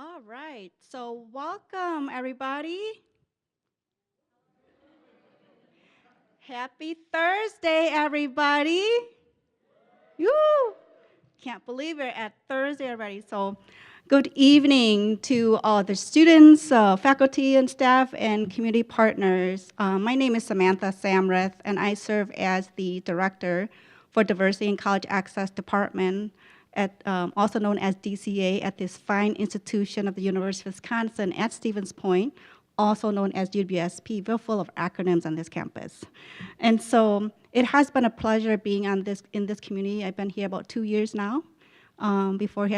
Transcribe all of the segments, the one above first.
All right, so welcome everybody. Happy Thursday, everybody. Woo! Can't believe we're at Thursday already. So, good evening to all the students, faculty and staff, and community partners. My name is Samantha Samreth, and I serve as the Director for Diversity and College Access Department, also known as DCA, at this fine institution of the University of Wisconsin at Stevens Point, also known as UWSP. We're full of acronyms on this campus. And so it has been a pleasure being in this community. I've been here about 2 years now. Before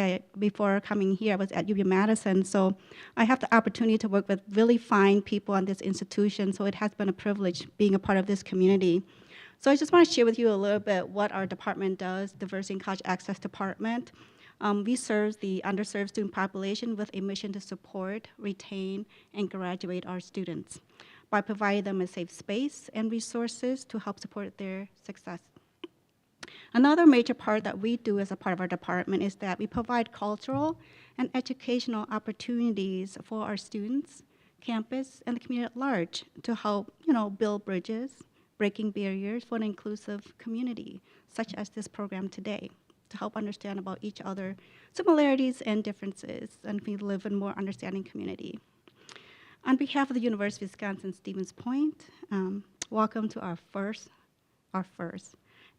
coming here, I was at UW-Madison, so I have the opportunity to work with really fine people on this institution, so it has been a privilege being a part of this community. So I just want to share with you a little bit what our department does, Diversity and College Access Department. We serve the underserved student population with a mission to support, retain, and graduate our students by providing them a safe space and resources to help support their success. Another major part that we do as a part of our department is that we provide cultural and educational opportunities for our students, campus, and the community at large to help, build bridges, breaking barriers for an inclusive community, such as this program today, to help understand about each other similarities and differences, and we live in a more understanding community. On behalf of the University of Wisconsin-Stevens Point, welcome to our first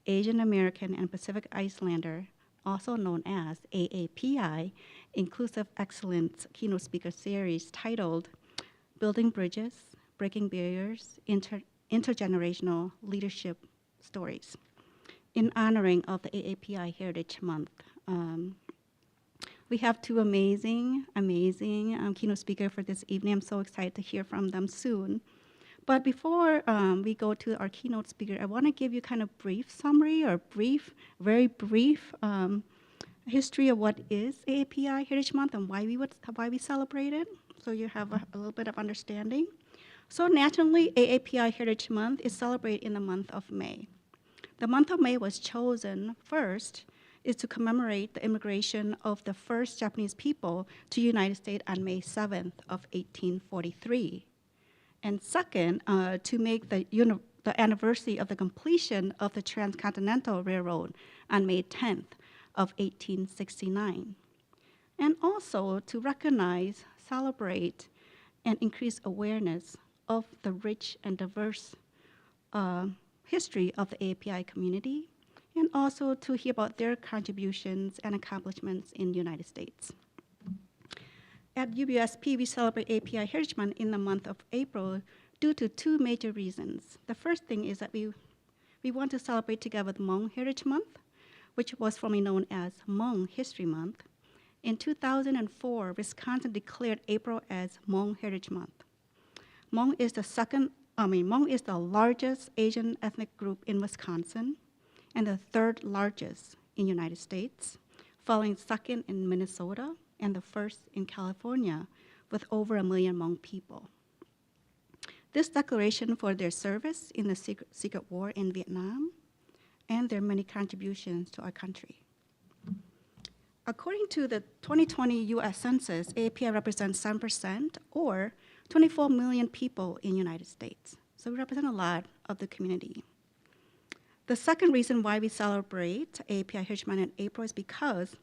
Asian American and Pacific Islander, also known as AAPI, Inclusive Excellence Keynote Speaker Series titled Building Bridges, Breaking Barriers, Intergenerational Leadership Stories, in honoring of the AAPI Heritage Month. We have two amazing keynote speakers for this evening. I'm so excited to hear from them soon. But before we go to our keynote speaker, I want to give you kind of brief summary or very brief history of what is AAPI Heritage Month and why we celebrate it, so you have a little bit of understanding. So nationally, AAPI Heritage Month is celebrated in the month of May. The month of May was chosen first is to commemorate the immigration of the first Japanese people to the United States on May 7th of 1843. And second, to make the anniversary of the completion of the Transcontinental Railroad on May 10th of 1869. And also to recognize, celebrate, and increase awareness of the rich and diverse history of the AAPI community, and also to hear about their contributions and accomplishments in the United States. At UWSP, we celebrate AAPI Heritage Month in the month of April due to two major reasons. The first thing is that we want to celebrate together with Hmong Heritage Month, which was formerly known as Hmong History Month. In 2004, Wisconsin declared April as Hmong Heritage Month. Hmong is the largest Asian ethnic group in Wisconsin and the third largest in the United States, following second in Minnesota and the first in California, with over 1 million Hmong people. This declaration for their service in the secret war in Vietnam and their many contributions to our country. According to the 2020 US Census, AAPI represents 7% or 24 million people in the United States. So we represent a lot of the community. The second reason why we celebrate AAPI Heritage Month in April is because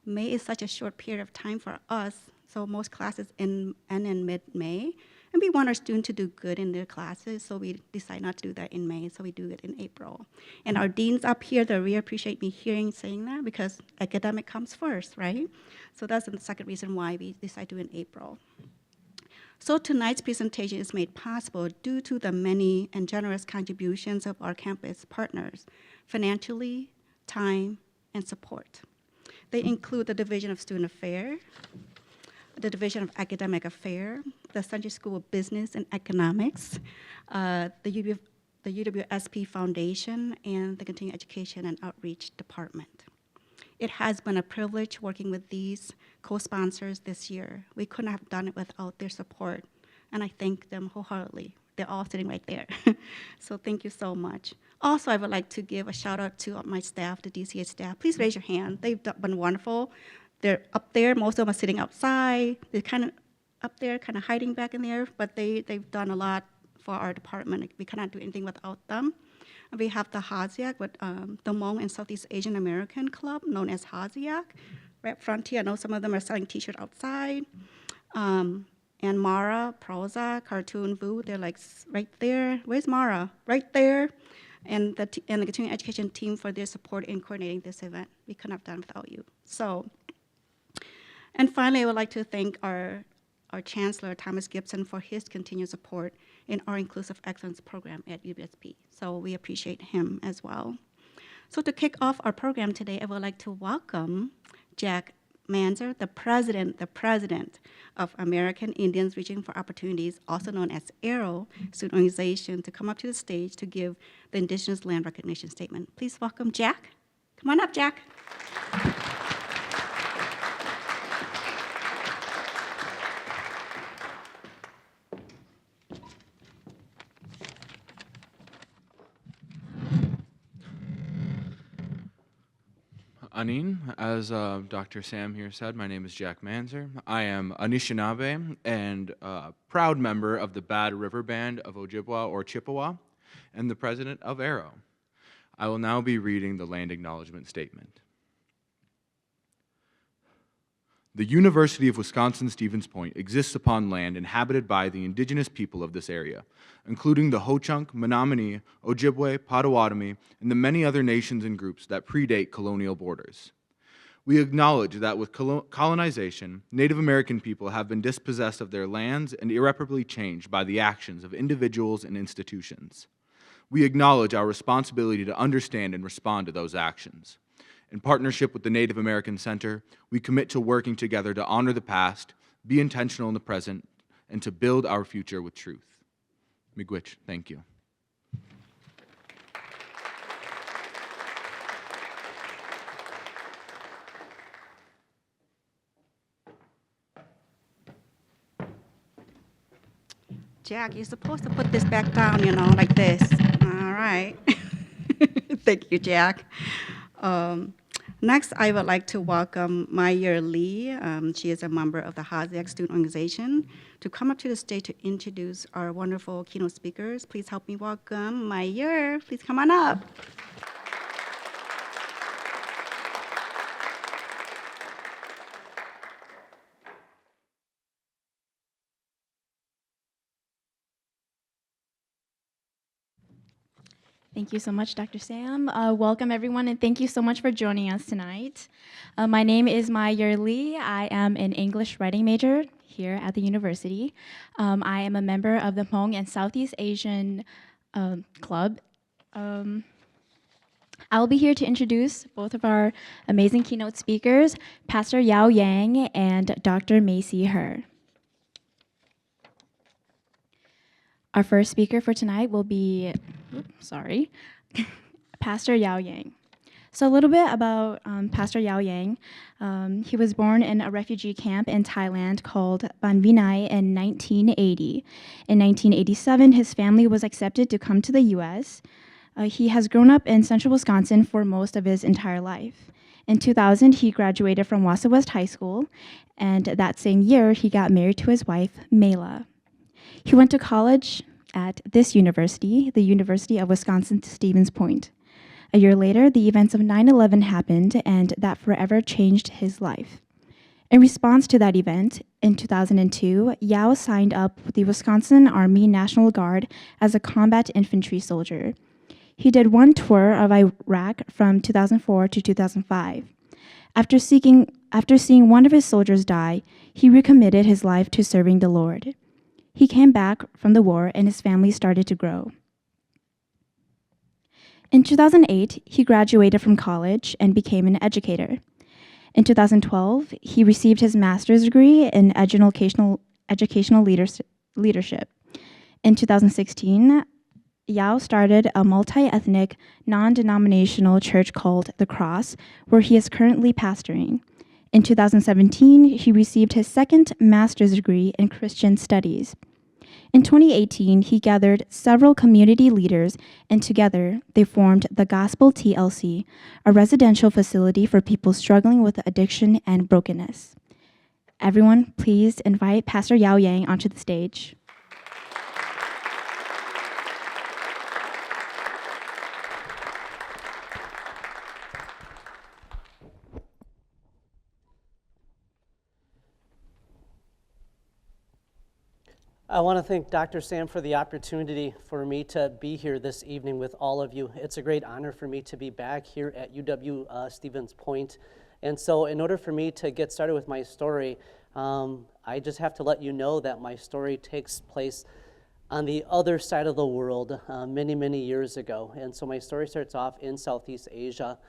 May is such a short period of time for us, so most classes end in mid-May, and we want our students to do good in their classes, so we decide not to do that in May, so we do it in April. And our deans up here, they really appreciate me saying that, because academic comes first, right? So that's the second reason why we decide to do it in April. So tonight's presentation is made possible due to the many and generous contributions of our campus partners, financially, time, and support. They include the Division of Student Affairs, the Division of Academic Affairs, the Century School of Business and Economics, the UWSP Foundation, and the Continuing Education and Outreach Department. It has been a privilege working with these co-sponsors this year. We couldn't have done it without their support, and I thank them wholeheartedly. They're all sitting right there. So thank you so much. Also, I would like to give a shout out to my staff, the DCA staff. Please raise your hand. They've been wonderful. they're up there. Most of them are sitting outside. They're kind of up there, kind of hiding back in there, but they've done a lot for our department. We cannot do anything without them. We have the HASIAC, with the Hmong and Southeast Asian American Club, known as HASIAC, right up front here. I know some of them are selling T-shirts outside. And Mara, Proza, Cartoon Boo, they're like right there. Where's Mara? Right there. And the continuing education team for their support in coordinating this event. We couldn't have done without you. So, and finally, I would like to thank our Chancellor, Thomas Gibson, for his continued support in our Inclusive Excellence program at UBSP. So we appreciate him as well. So to kick off our program today, I would like to welcome Jack Manzer, the president of American Indians Reaching for Opportunities, also known as ARROW student organization, to come up to the stage to give the Indigenous Land Recognition Statement. Please welcome Jack. Come on up, Jack. Anin, as Dr. Sam here said, my name is Jack Manzer. I am Anishinaabe and a proud member of the Bad River Band of Ojibwa or Chippewa and the president of ARROW. I will now be reading the Land Acknowledgement Statement. The University of Wisconsin-Stevens Point exists upon land inhabited by the indigenous people of this area, including the Ho-Chunk, Menominee, Ojibwe, Potawatomi, and the many other nations and groups that predate colonial borders. We acknowledge that with colonization, Native American people have been dispossessed of their lands and irreparably changed by the actions of individuals and institutions. We acknowledge our responsibility to understand and respond to those actions. In partnership with the Native American Center, we commit to working together to honor the past, be intentional in the present, and to build our future with truth. Miigwech, thank you. Jack, you're supposed to put this back down, like this. All right. Thank you, Jack. Next, I would like to welcome Maya Lee. She is a member of the HASIAC student organization, to come up to the stage to introduce our wonderful keynote speakers. Please help me welcome Maya. Please come on up. Thank you so much, Dr. Sam. Welcome, everyone, and thank you so much for joining us tonight. My name is Maya Lee. I am an English writing major here at the university. I am a member of the Hmong and Southeast Asian Club. I'll be here to introduce both of our amazing keynote speakers, Pastor Yao Yang and Dr. Macy Her. Our first speaker for tonight will be, Pastor Yao Yang. So a little bit about Pastor Yao Yang. He was born in a refugee camp in Thailand called Ban Vinai in 1980. In 1987, his family was accepted to come to the U.S. He has grown up in central Wisconsin for most of his entire life. In 2000, he graduated from Wassa West High School, and that same year, he got married to his wife, Mela. He went to college at this university, the University of Wisconsin-Stevens Point. A year later, the events of 9/11 happened, and that forever changed his life. In response to that event, in 2002, Yao signed up with the Wisconsin Army National Guard as a combat infantry soldier. He did one tour of Iraq from 2004 to 2005. After seeing one of his soldiers die, he recommitted his life to serving the Lord. He came back from the war and his family started to grow. In 2008, he graduated from college and became an educator. In 2012, he received his master's degree in educational leadership. In 2016, Yao started a multi-ethnic, non-denominational church called The Cross, where he is currently pastoring. In 2017, he received his second master's degree in Christian studies. In 2018, he gathered several community leaders, and together they formed the Gospel TLC, a residential facility for people struggling with addiction and brokenness. Everyone, please invite Pastor Yao Yang onto the stage. I want to thank Dr. Sam for the opportunity for me to be here this evening with all of you. It's a great honor for me to be back here at UW Stevens Point. And so in order for me to get started with my story, I just have to let you know that my story takes place on the other side of the world many, many years ago. And so my story starts off in Southeast Asia.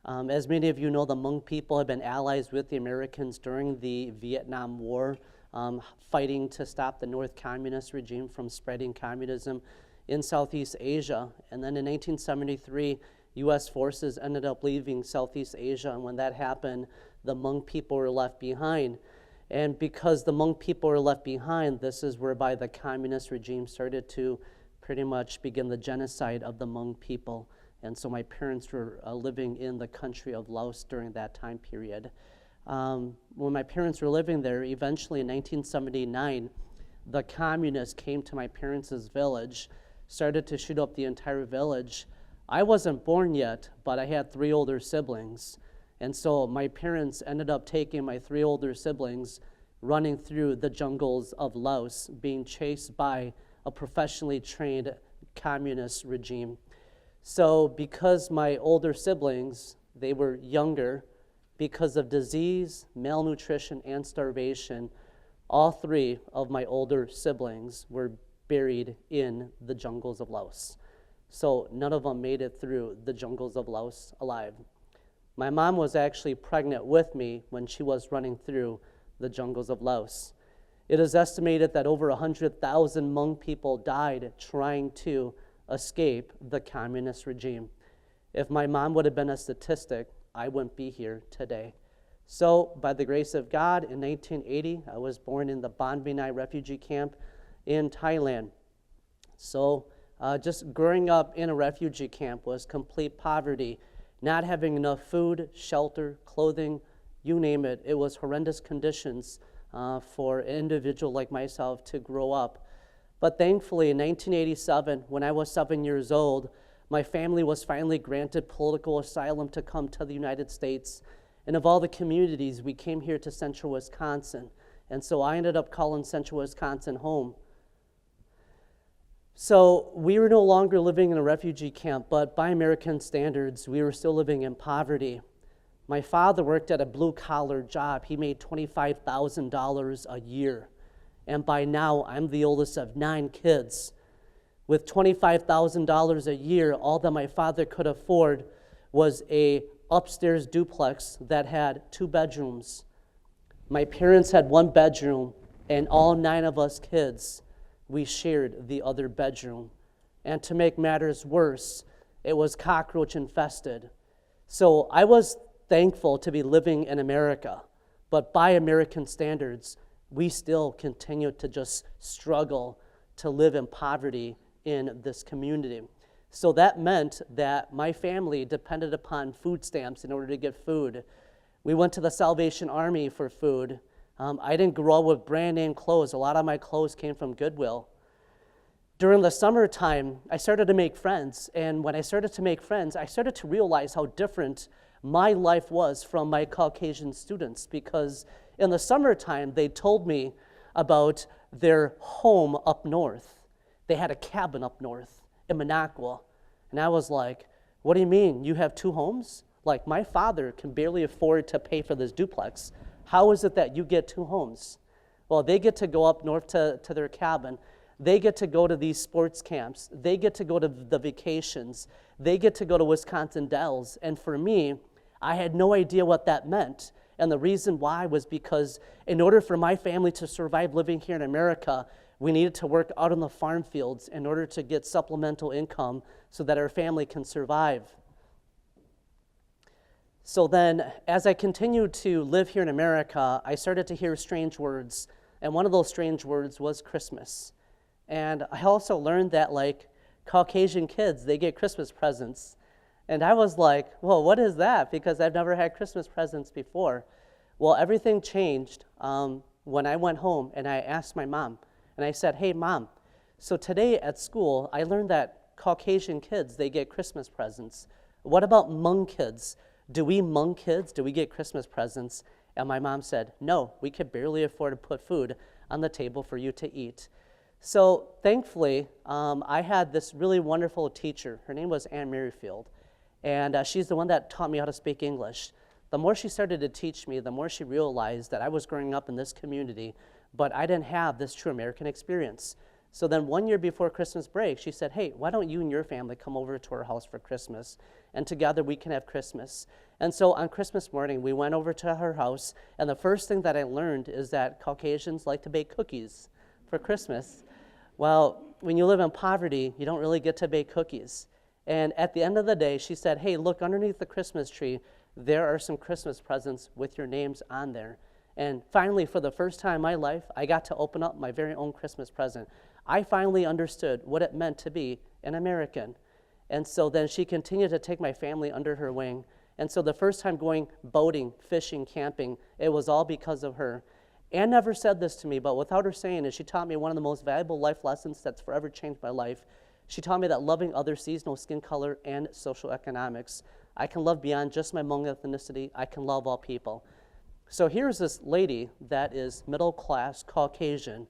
As many of you know, the Hmong people have been allies with the Americans during the Vietnam War, fighting to stop the North Communist regime from spreading communism in Southeast Asia. And then in 1973, U.S. forces ended up leaving Southeast Asia, and when that happened, the Hmong people were left behind. And because the Hmong people were left behind, this is whereby the communist regime started to pretty much begin the genocide of the Hmong people. And so my parents were living in the country of Laos during that time period. When my parents were living there, eventually in 1979, the communists came to my parents' village, started to shoot up the entire village. I wasn't born yet, but I had 3 older siblings. And so my parents ended up taking my 3 older siblings, running through the jungles of Laos, being chased by a professionally trained communist regime. So because my older siblings, they were younger, because of disease, malnutrition, and starvation, all 3 of my older siblings were buried in the jungles of Laos. So none of them made it through the jungles of Laos alive. My mom was actually pregnant with me when she was running through the jungles of Laos. It is estimated that over 100,000 Hmong people died trying to escape the communist regime. If my mom would have been a statistic, I wouldn't be here today. So, by the grace of God, in 1980, I was born in the Ban Vinai refugee camp in Thailand. So, just growing up in a refugee camp was complete poverty, not having enough food, shelter, clothing, you name it. It was horrendous conditions for an individual like myself to grow up. But thankfully, in 1987, when I was 7 years old, my family was finally granted political asylum to come to the United States. And of all the communities, we came here to Central Wisconsin. And so I ended up calling Central Wisconsin home. So we were no longer living in a refugee camp, but by American standards, we were still living in poverty. My father worked at a blue-collar job. He made $25,000 a year. And by now, I'm the oldest of 9 kids. With $25,000 a year, all that my father could afford was a upstairs duplex that had 2 bedrooms. My parents had 1 bedroom, and all 9 of us kids, we shared the other bedroom. And to make matters worse, it was cockroach infested. So I was thankful to be living in America, but by American standards, we still continue to just struggle to live in poverty in this community. So that meant that my family depended upon food stamps in order to get food. We went to the Salvation Army for food. I didn't grow up with brand name clothes. A lot of my clothes came from Goodwill. During the summertime, I started to make friends. And when I started to make friends, I started to realize how different my life was from my Caucasian students, because in the summertime, they told me about their home up north. They had a cabin up north in Minocqua. And I was like, what do you mean? You have 2 homes? Like, my father can barely afford to pay for this duplex. How is it that you get 2 homes? Well, they get to go up north to their cabin. They get to go to these sports camps. They get to go to the vacations. They get to go to Wisconsin Dells. And for me, I had no idea what that meant. And the reason why was because in order for my family to survive living here in America, we needed to work out on the farm fields in order to get supplemental income so that our family can survive. So then, as I continued to live here in America, I started to hear strange words. And one of those strange words was Christmas. And I also learned that like Caucasian kids, they get Christmas presents. And I was like, well, what is that? Because I've never had Christmas presents before. Well, everything changed when I went home and I asked my mom. And I said, hey, Mom, so today at school, I learned that Caucasian kids, they get Christmas presents. What about Hmong kids? Do we Hmong kids, do we get Christmas presents? And my mom said, no, we could barely afford to put food on the table for you to eat. So thankfully, I had this really wonderful teacher. Her name was Ann Merrifield. And she's the one that taught me how to speak English. The more she started to teach me, the more she realized that I was growing up in this community, but I didn't have this true American experience. So then 1 year before Christmas break, she said, hey, why don't you and your family come over to our house for Christmas? And together we can have Christmas. And so on Christmas morning, we went over to her house, and the first thing that I learned is that Caucasians like to bake cookies for Christmas. Well, when you live in poverty, you don't really get to bake cookies. And at the end of the day, she said, hey, look, underneath the Christmas tree, there are some Christmas presents with your names on there. And finally, for the first time in my life, I got to open up my very own Christmas present. I finally understood what it meant to be an American. And so then she continued to take my family under her wing. And so the first time going boating, fishing, camping, it was all because of her. Anne never said this to me, but without her saying it, she taught me one of the most valuable life lessons that's forever changed my life. She taught me that loving others sees no skin color and social economics. I can love beyond just my Hmong ethnicity. I can love all people. So here's this lady that is middle class, Caucasian,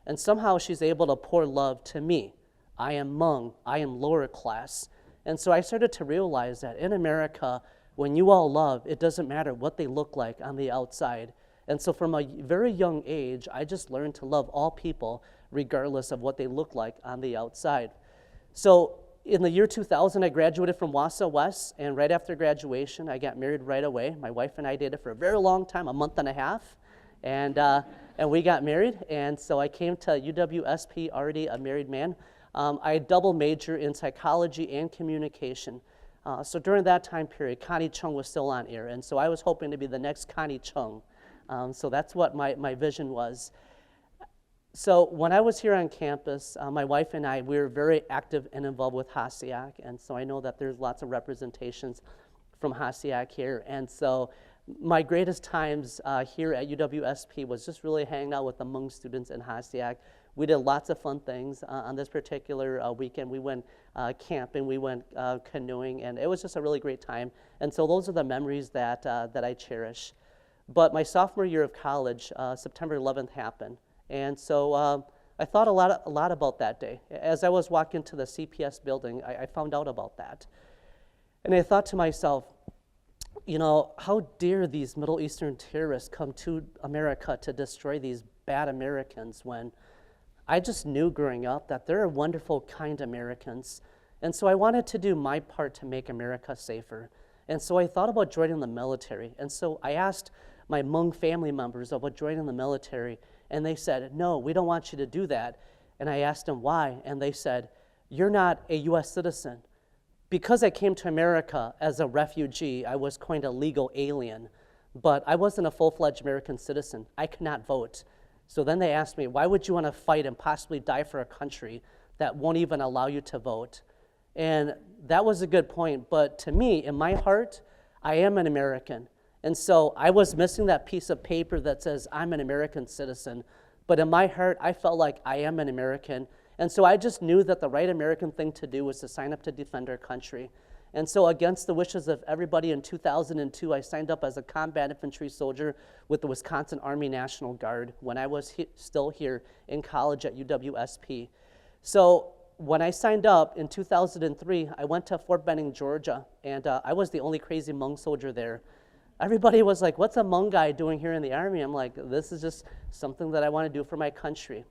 and somehow she's able to pour love to me. I am Hmong. I am lower class. And so I started to realize that in America, when you all love, it doesn't matter what they look like on the outside. And so from a very young age, I just learned to love all people regardless of what they look like on the outside. So in the year 2000, I graduated from Wausau West, and right after graduation, I got married right away. My wife and I dated for a very long time, a month and a half, and we got married, and so I came to UWSP already a married man. I double major in psychology and communication. So during that time period, Connie Chung was still on air, and so I was hoping to be the next Connie Chung. So that's what my vision was. So when I was here on campus, my wife and I, we were very active and involved with HASIAC, and so I know that there's lots of representations from HASIAC here. And so my greatest times here at UWSP was just really hanging out with the Hmong students in HASIAC. We did lots of fun things. On this particular weekend, we went camping, we went canoeing, and it was just a really great time. And so those are the memories that I cherish. But my sophomore year of college, September 11th happened. And so I thought a lot about that day. As I was walking to the CPS building, I found out about that. And I thought to myself, you know, how dare these Middle Eastern terrorists come to America to destroy these bad Americans when I just knew growing up that there are wonderful, kind Americans. And so I wanted to do my part to make America safer. And so I thought about joining the military. And so I asked my Hmong family members about joining the military, and they said, no, we don't want you to do that. And I asked them why, and they said, you're not a U.S. citizen. Because I came to America as a refugee, I was coined a legal alien, but I wasn't a full-fledged American citizen. I could not vote. So then they asked me, why would you want to fight and possibly die for a country that won't even allow you to vote? And that was a good point, but to me, in my heart, I am an American. And so I was missing that piece of paper that says I'm an American citizen, but in my heart, I felt like I am an American. And so I just knew that the right American thing to do was to sign up to defend our country. And so against the wishes of everybody in 2002, I signed up as a combat infantry soldier with the Wisconsin Army National Guard when I was still here in college at UWSP. So when I signed up in 2003, I went to Fort Benning, Georgia, and I was the only crazy Hmong soldier there. Everybody was like, what's a Hmong guy doing here in the Army? I'm like, this is just something that I want to do for my country.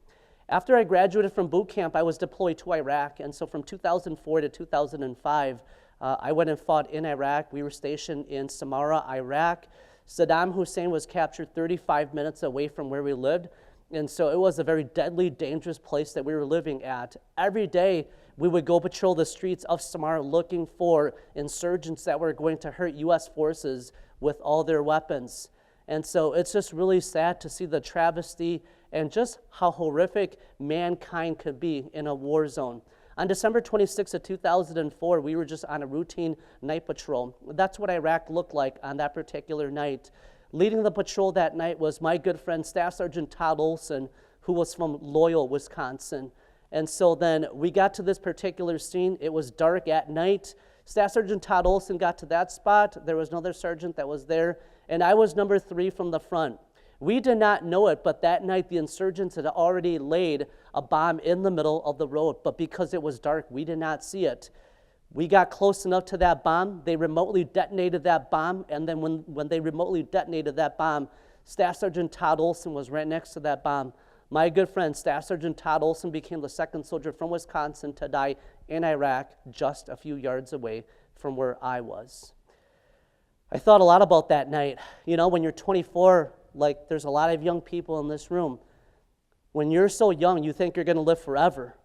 After I graduated from boot camp, I was deployed to Iraq, and so from 2004 to 2005, I went and fought in Iraq. We were stationed in Samarra, Iraq. Saddam Hussein was captured 35 minutes away from where we lived, and so it was a very deadly, dangerous place that we were living at. Every day, we would go patrol the streets of Samarra looking for insurgents that were going to hurt U.S. forces with all their weapons. And so it's just really sad to see the travesty and just how horrific mankind could be in a war zone. On December 26th of 2004, we were just on a routine night patrol. That's what Iraq looked like on that particular night. Leading the patrol that night was my good friend, Staff Sergeant Todd Olson, who was from Loyal, Wisconsin. And so then we got to this particular scene. It was dark at night. Staff Sergeant Todd Olson got to that spot. There was another sergeant that was there, and I was number 3 from the front. We did not know it, but that night the insurgents had already laid a bomb in the middle of the road, but because it was dark, we did not see it. We got close enough to that bomb. They remotely detonated that bomb, and then when they remotely detonated that bomb, Staff Sergeant Todd Olson was right next to that bomb. My good friend, Staff Sergeant Todd Olson, became the second soldier from Wisconsin to die in Iraq, just a few yards away from where I was. I thought a lot about that night. You know, when you're 24, like there's a lot of young people in this room. When you're so young, you think you're going to live forever.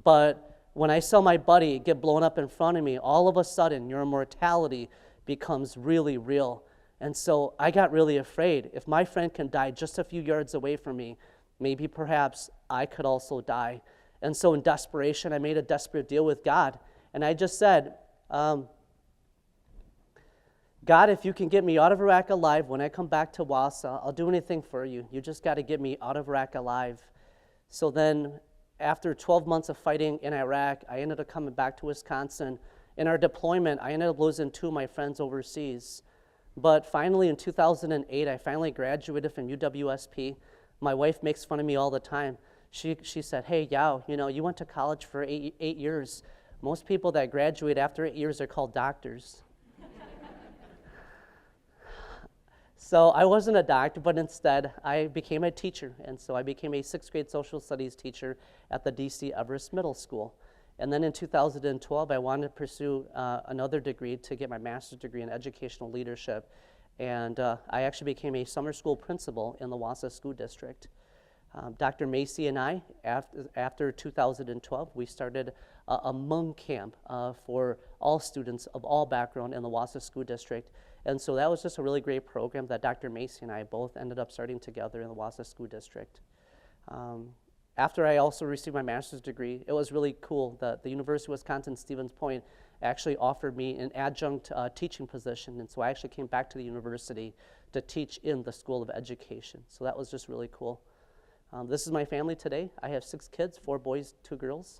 But when I saw my buddy get blown up in front of me, all of a sudden your mortality becomes really real. And so I got really afraid. If my friend can die just a few yards away from me, maybe perhaps I could also die. And so in desperation, I made a desperate deal with God. And I just said, God, if you can get me out of Iraq alive when I come back to Wausau, I'll do anything for you. You just got to get me out of Iraq alive. So then after 12 months of fighting in Iraq, I ended up coming back to Wisconsin. In our deployment, I ended up losing 2 of my friends overseas. But finally in 2008, I finally graduated from UWSP. My wife makes fun of me all the time. She said, hey, Yao, you know, you went to college for 8 years. Most people that graduate after 8 years are called doctors. So I wasn't a doctor, but instead I became a teacher. And so I became a 6th grade social studies teacher at the DC Everest Middle School. And then in 2012, I wanted to pursue another degree to get my master's degree in educational leadership. And I actually became a summer school principal in the Wausau School District. Dr. Macy and I, after 2012, we started a Hmong camp for all students of all background in the Wausau School District. And so that was just a really great program that Dr. Macy and I both ended up starting together in the Wausau School District. After I also received my master's degree, it was really cool that the University of Wisconsin-Stevens Point actually offered me an adjunct teaching position, and so I actually came back to the university to teach in the School of Education. So that was just really cool. This is my family today. I have 6 kids, 4 boys, 2 girls.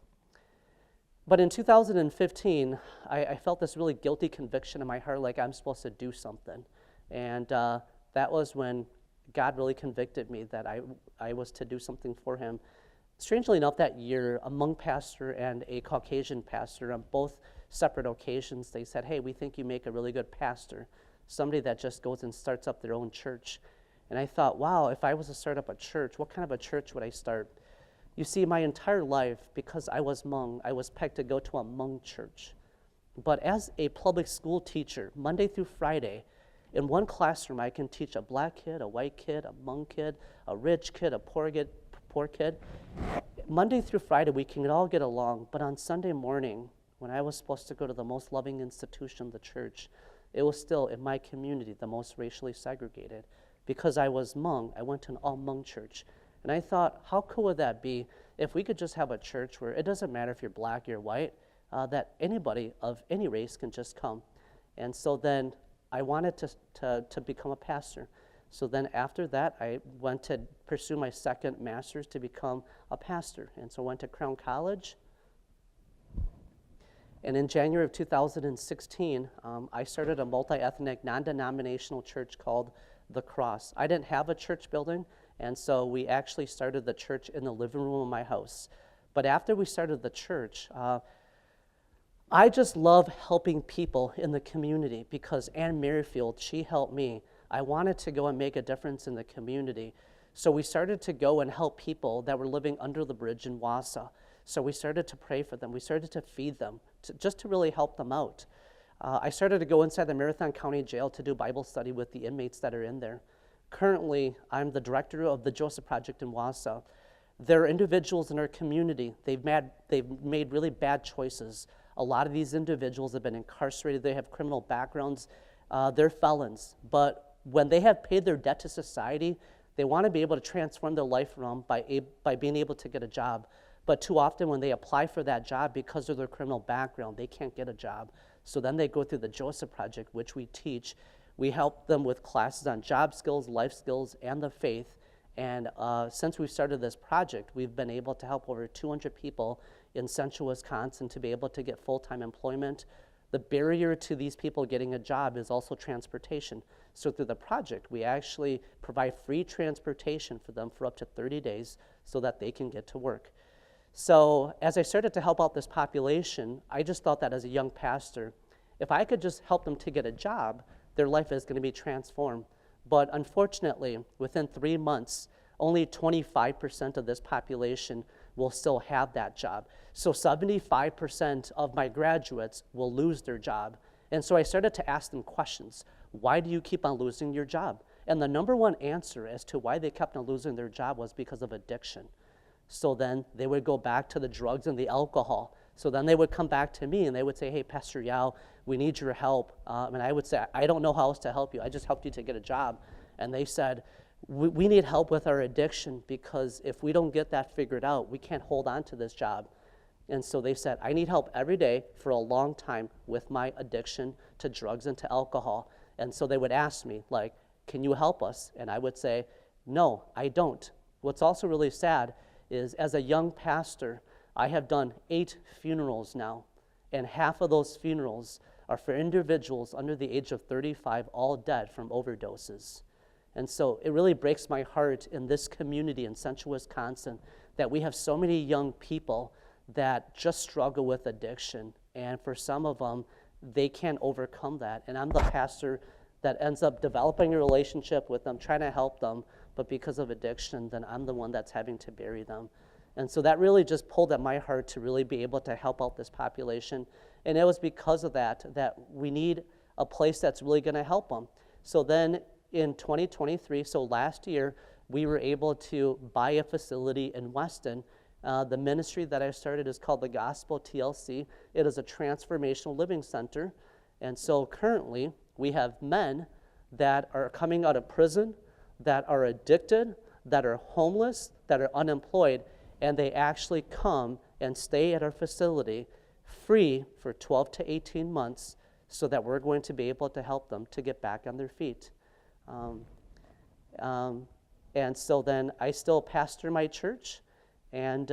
But in 2015, I felt this really guilty conviction in my heart, like I'm supposed to do something. And that was when God really convicted me that I was to do something for him. Strangely enough, that year, a Hmong pastor and a Caucasian pastor, on both separate occasions, they said, hey, we think you make a really good pastor, somebody that just goes and starts up their own church. And I thought, wow, if I was to start up a church, what kind of a church would I start? You see, my entire life, because I was Hmong, I was pegged to go to a Hmong church. But as a public school teacher, Monday through Friday, in one classroom, I can teach a black kid, a white kid, a Hmong kid, a rich kid, a poor kid. Monday through Friday, we can all get along, but on Sunday morning, when I was supposed to go to the most loving institution, the church, it was still, in my community, the most racially segregated. Because I was Hmong, I went to an all-Hmong church. And I thought, how cool would that be if we could just have a church where it doesn't matter if you're black, you're white, that anybody of any race can just come. And so then I wanted to become a pastor. So then after that, I went to pursue my second master's to become a pastor. And so I went to Crown College. And in January of 2016, I started a multi-ethnic, non-denominational church called The Cross. I didn't have a church building, and so we actually started the church in the living room of my house. But after we started the church, I just love helping people in the community because Ann Merrifield, she helped me. I wanted to go and make a difference in the community. So we started to go and help people that were living under the bridge in Wausau. So we started to pray for them. We started to feed them, just to really help them out. I started to go inside the Marathon County Jail to do Bible study with the inmates that are in there. Currently, I'm the director of the Joseph Project in Wausau. There are individuals in our community, they've made really bad choices. A lot of these individuals have been incarcerated, they have criminal backgrounds, they're felons. But when they have paid their debt to society, they want to be able to transform their life around by being able to get a job. But too often when they apply for that job, because of their criminal background, they can't get a job. So then they go through the Joseph Project, which we teach. We help them with classes on job skills, life skills, and the faith. And since we've started this project, we've been able to help over 200 people in central Wisconsin to be able to get full-time employment. The barrier to these people getting a job is also transportation. So through the project, we actually provide free transportation for them for up to 30 days so that they can get to work. So as I started to help out this population, I just thought that as a young pastor, if I could just help them to get a job, their life is going to be transformed. But unfortunately, within 3 months, only 25% of this population will still have that job. So 75% of my graduates will lose their job. And so I started to ask them questions. Why do you keep on losing your job? And the number one answer as to why they kept on losing their job was because of addiction. So then they would go back to the drugs and the alcohol. So then they would come back to me and they would say, hey, Pastor Yao, we need your help. And I would say, I don't know how else to help you. I just helped you to get a job. And they said, we need help with our addiction, because if we don't get that figured out, we can't hold on to this job. And so they said, I need help every day for a long time with my addiction to drugs and to alcohol. And so they would ask me, like, can you help us? And I would say, no, I don't. What's also really sad is, as a young pastor, I have done 8 funerals now, and half of those funerals are for individuals under the age of 35, all dead from overdoses. And so it really breaks my heart in this community in central Wisconsin that we have so many young people that just struggle with addiction. And for some of them, they can't overcome that. And I'm the pastor that ends up developing a relationship with them, trying to help them, but because of addiction, then I'm the one that's having to bury them. And so that really just pulled at my heart to really be able to help out this population. And it was because of that we need a place that's really going to help them. So then in 2023, so last year, we were able to buy a facility in Weston. The ministry that I started is called the Gospel TLC. It is a transformational living center. And so currently, we have men that are coming out of prison, that are addicted, that are homeless, that are unemployed, and they actually come and stay at our facility free for 12 to 18 months so that we're going to be able to help them to get back on their feet. And so then I still pastor my church, and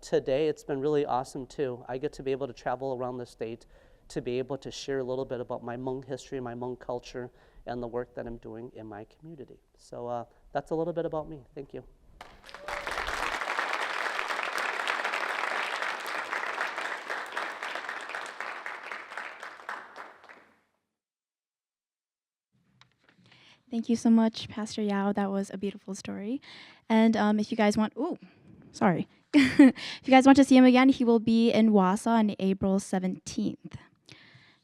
today it's been really awesome too. I get to be able to travel around the state to be able to share a little bit about my Hmong history, my Hmong culture, and the work that I'm doing in my community. So that's a little bit about me. Thank you. Thank you so much, Pastor Yao. That was a beautiful story. And if you guys want, if you guys want to see him again, he will be in Wausau on April 17th.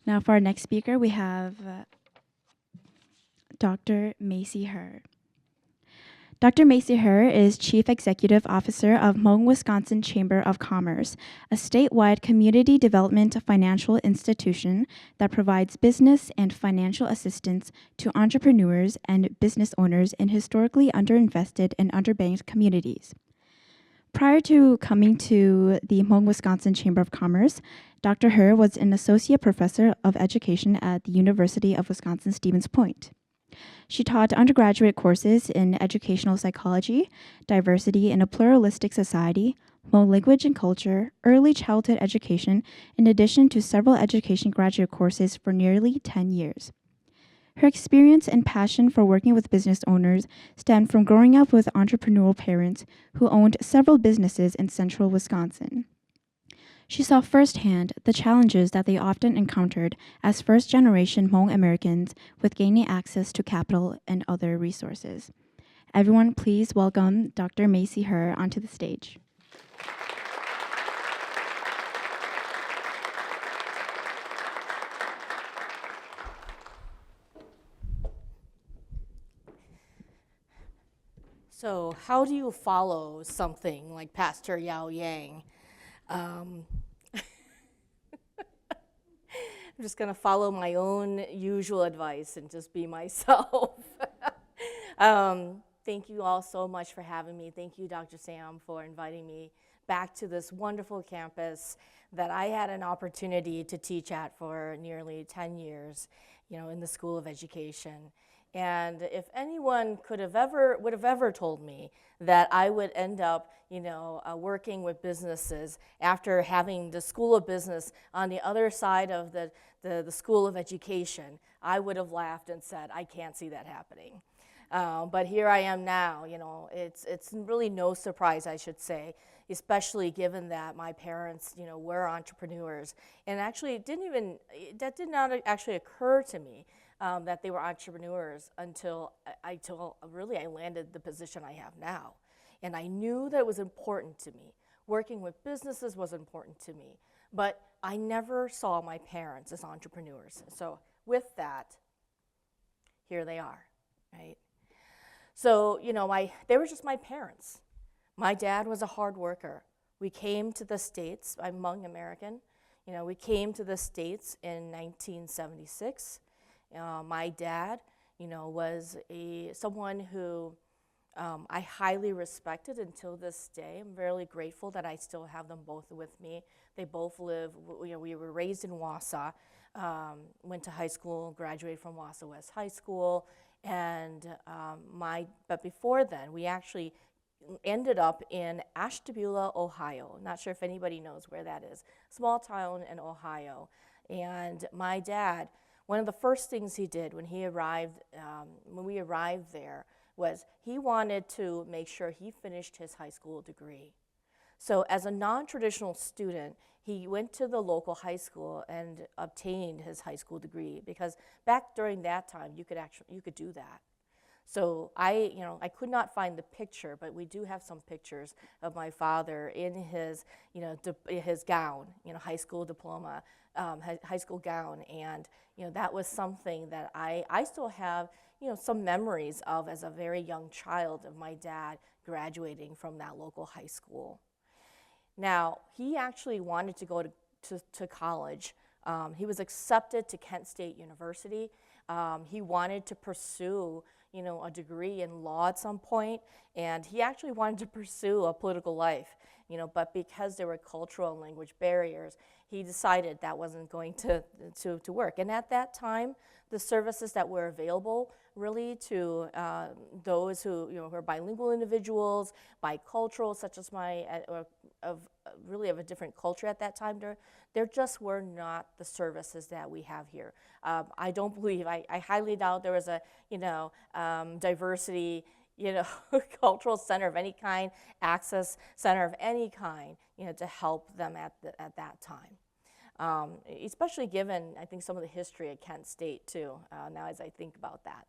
Now for our next speaker, we have Dr. Macy Herr. Dr. Macy Herr is Chief Executive Officer of Hmong Wisconsin Chamber of Commerce, a statewide community development financial institution that provides business and financial assistance to entrepreneurs and business owners in historically underinvested and underbanked communities. Prior to coming to the Hmong Wisconsin Chamber of Commerce, Dr. Herr was an associate professor of education at the University of Wisconsin-Stevens Point. She taught undergraduate courses in educational psychology, diversity in a pluralistic society, Hmong language and culture, early childhood education, in addition to several education graduate courses for nearly 10 years. Her experience and passion for working with business owners stemmed from growing up with entrepreneurial parents who owned several businesses in central Wisconsin. She saw firsthand the challenges that they often encountered as first-generation Hmong Americans with gaining access to capital and other resources. Everyone, please welcome Dr. Macy Herr onto the stage. So how do you follow something like Pastor Yao Yang? I'm just going to follow my own usual advice and just be myself. Thank you all so much for having me. Thank you, Dr. Sam, for inviting me back to this wonderful campus that I had an opportunity to teach at for nearly 10 years, in the School of Education. And if anyone would have ever told me that I would end up, working with businesses after having the School of Business on the other side of the School of Education, I would have laughed and said, I can't see that happening. But here I am now. It's really no surprise, I should say, especially given that my parents, were entrepreneurs. And actually, that did not actually occur to me that they were entrepreneurs until I landed the position I have now. And I knew that it was important to me. Working with businesses was important to me. But I never saw my parents as entrepreneurs. So with that, here they are, right? So, they were just my parents. My dad was a hard worker. We came to the States, I'm Hmong American. We came to the States in 1976. My dad, was someone who I highly respected until this day. I'm very grateful that I still have them both with me. They both live, we were raised in Wausau, went to high school, graduated from Wausau West High School, and but before then, we actually ended up in Ashtabula, Ohio. Not sure if anybody knows where that is. Small town in Ohio. And my dad, one of the first things he did when we arrived there, was he wanted to make sure he finished his high school degree. So as a non-traditional student, he went to the local high school and obtained his high school degree, because back during that time, you could do that. So I could not find the picture, but we do have some pictures of my father in his, his gown, high school diploma, high school gown, and that was something that I still have, some memories of as a very young child of my dad graduating from that local high school. Now, he actually wanted to go to college. He was accepted to Kent State University. He wanted to pursue, a degree in law at some point, and he actually wanted to pursue a political life, but because there were cultural and language barriers, he decided that wasn't going to work. And at that time, the services that were available really to those who were bilingual individuals, bicultural, such as really of a different culture at that time, there just were not the services that we have here. I don't believe, I highly doubt there was a diversity cultural center of any kind, access center of any kind, to help them at that time. Especially given, I think, some of the history at Kent State too, now as I think about that.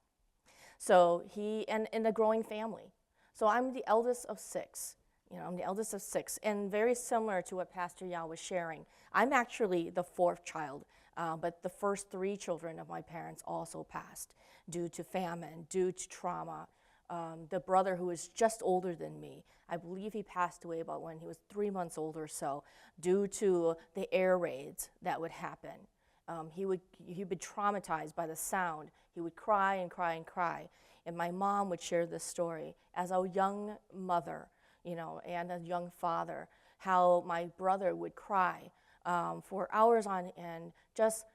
So and in a growing family. So I'm the eldest of six. I'm the eldest of six, and very similar to what Pastor Yao was sharing. I'm actually the fourth child, but the first three children of my parents also passed due to famine, due to trauma. The brother who was just older than me, I believe he passed away about when he was 3 months old or so, due to the air raids that would happen. He'd be traumatized by the sound. He would cry and cry and cry. And my mom would share this story as a young mother, and a young father, how my brother would cry for hours on end, just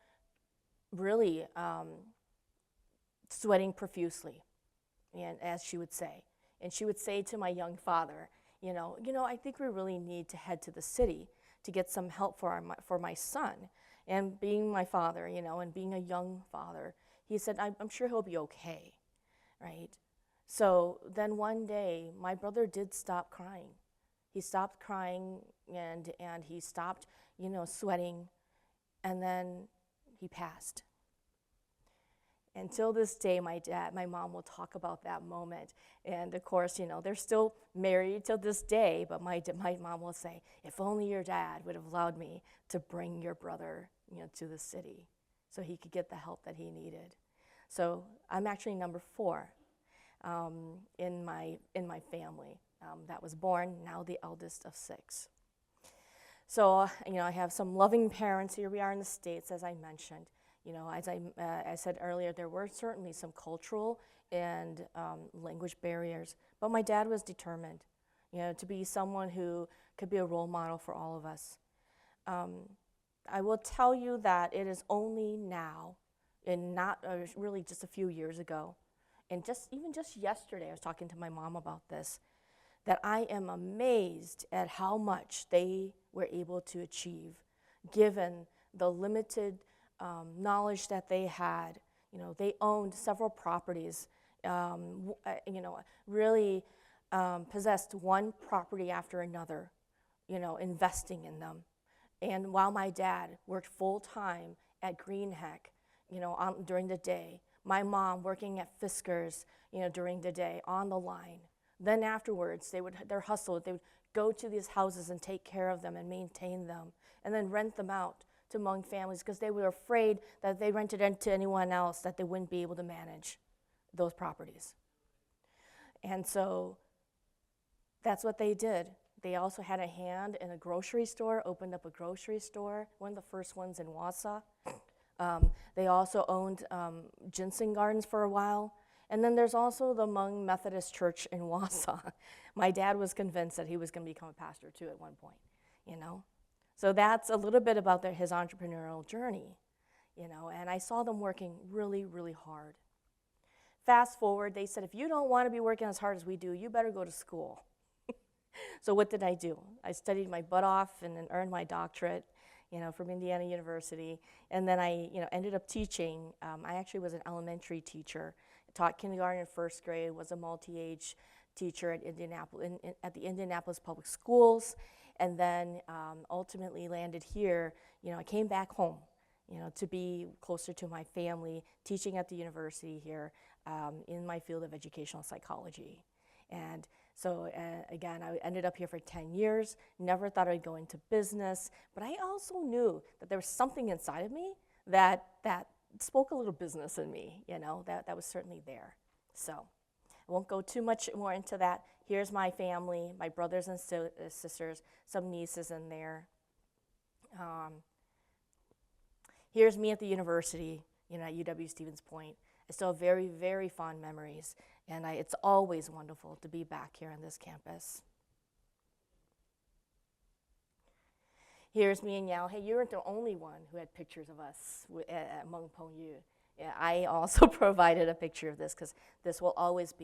really sweating profusely, and as she would say. And she would say to my young father, I think we really need to head to the city to get some help for my son. And being my father, and being a young father, he said, I'm sure he'll be okay, right? So then one day, my brother did stop crying. He stopped crying, and he stopped, sweating, and then he passed. Until this day, my mom will talk about that moment. And of course, they're still married till this day, but my mom will say, if only your dad would have allowed me to bring your brother, to the city so he could get the help that he needed. So I'm actually number 4 in my family that was born, now the eldest of 6. So, I have some loving parents. Here we are in the States, as I mentioned. You know, as I said earlier, there were certainly some cultural and language barriers, but my dad was determined, you know, to be someone who could be a role model for all of us. I will tell you that it is only now, and not really just a few years ago, and even just yesterday, I was talking to my mom about this, that I am amazed at how much they were able to achieve, given the limited knowledge that they had. You know, they owned several properties, you know, really possessed one property after another, you know, investing in them. And while my dad worked full-time at Greenheck, you know, during the day, my mom working at Fiskars, you know, during the day on the line. Then afterwards, their hustle, they would go to these houses and take care of them and maintain them, and then rent them out to Hmong families because they were afraid that if they rented it to anyone else that they wouldn't be able to manage those properties. And so that's what they did. They also had a hand in a grocery store, opened up a grocery store, one of the first ones in Wausau. They also owned ginseng gardens for a while. And then there's also the Hmong Methodist Church in Wausau. My dad was convinced that he was going to become a pastor too at one point, you know. So that's a little bit about his entrepreneurial journey, you know, and I saw them working really, really hard. Fast forward, they said, if you don't want to be working as hard as we do, you better go to school. So what did I do? I studied my butt off and then earned my doctorate, you know, from Indiana University. And then I, you know, ended up teaching. I actually was an elementary teacher. Taught kindergarten and first grade, was a multi-age teacher at Indianapolis, at the Indianapolis Public Schools, and then ultimately landed here. You know, I came back home, you know, to be closer to my family, teaching at the university here in my field of educational psychology. And so again, I ended up here for 10 years, never thought I'd go into business, but I also knew that there was something inside of me that spoke a little business in me, you know, that was certainly there. So I won't go too much more into that. Here's my family, my brothers and sisters, some nieces in there. Here's me at the university, you know, at UW-Stevens Point. I still have very, very fond memories, and it's always wonderful to be back here on this campus. Here's me and Yao. Hey, you weren't the only one who had pictures of us at Hmong Pong Yu. Yeah, I also provided a picture of this because this will always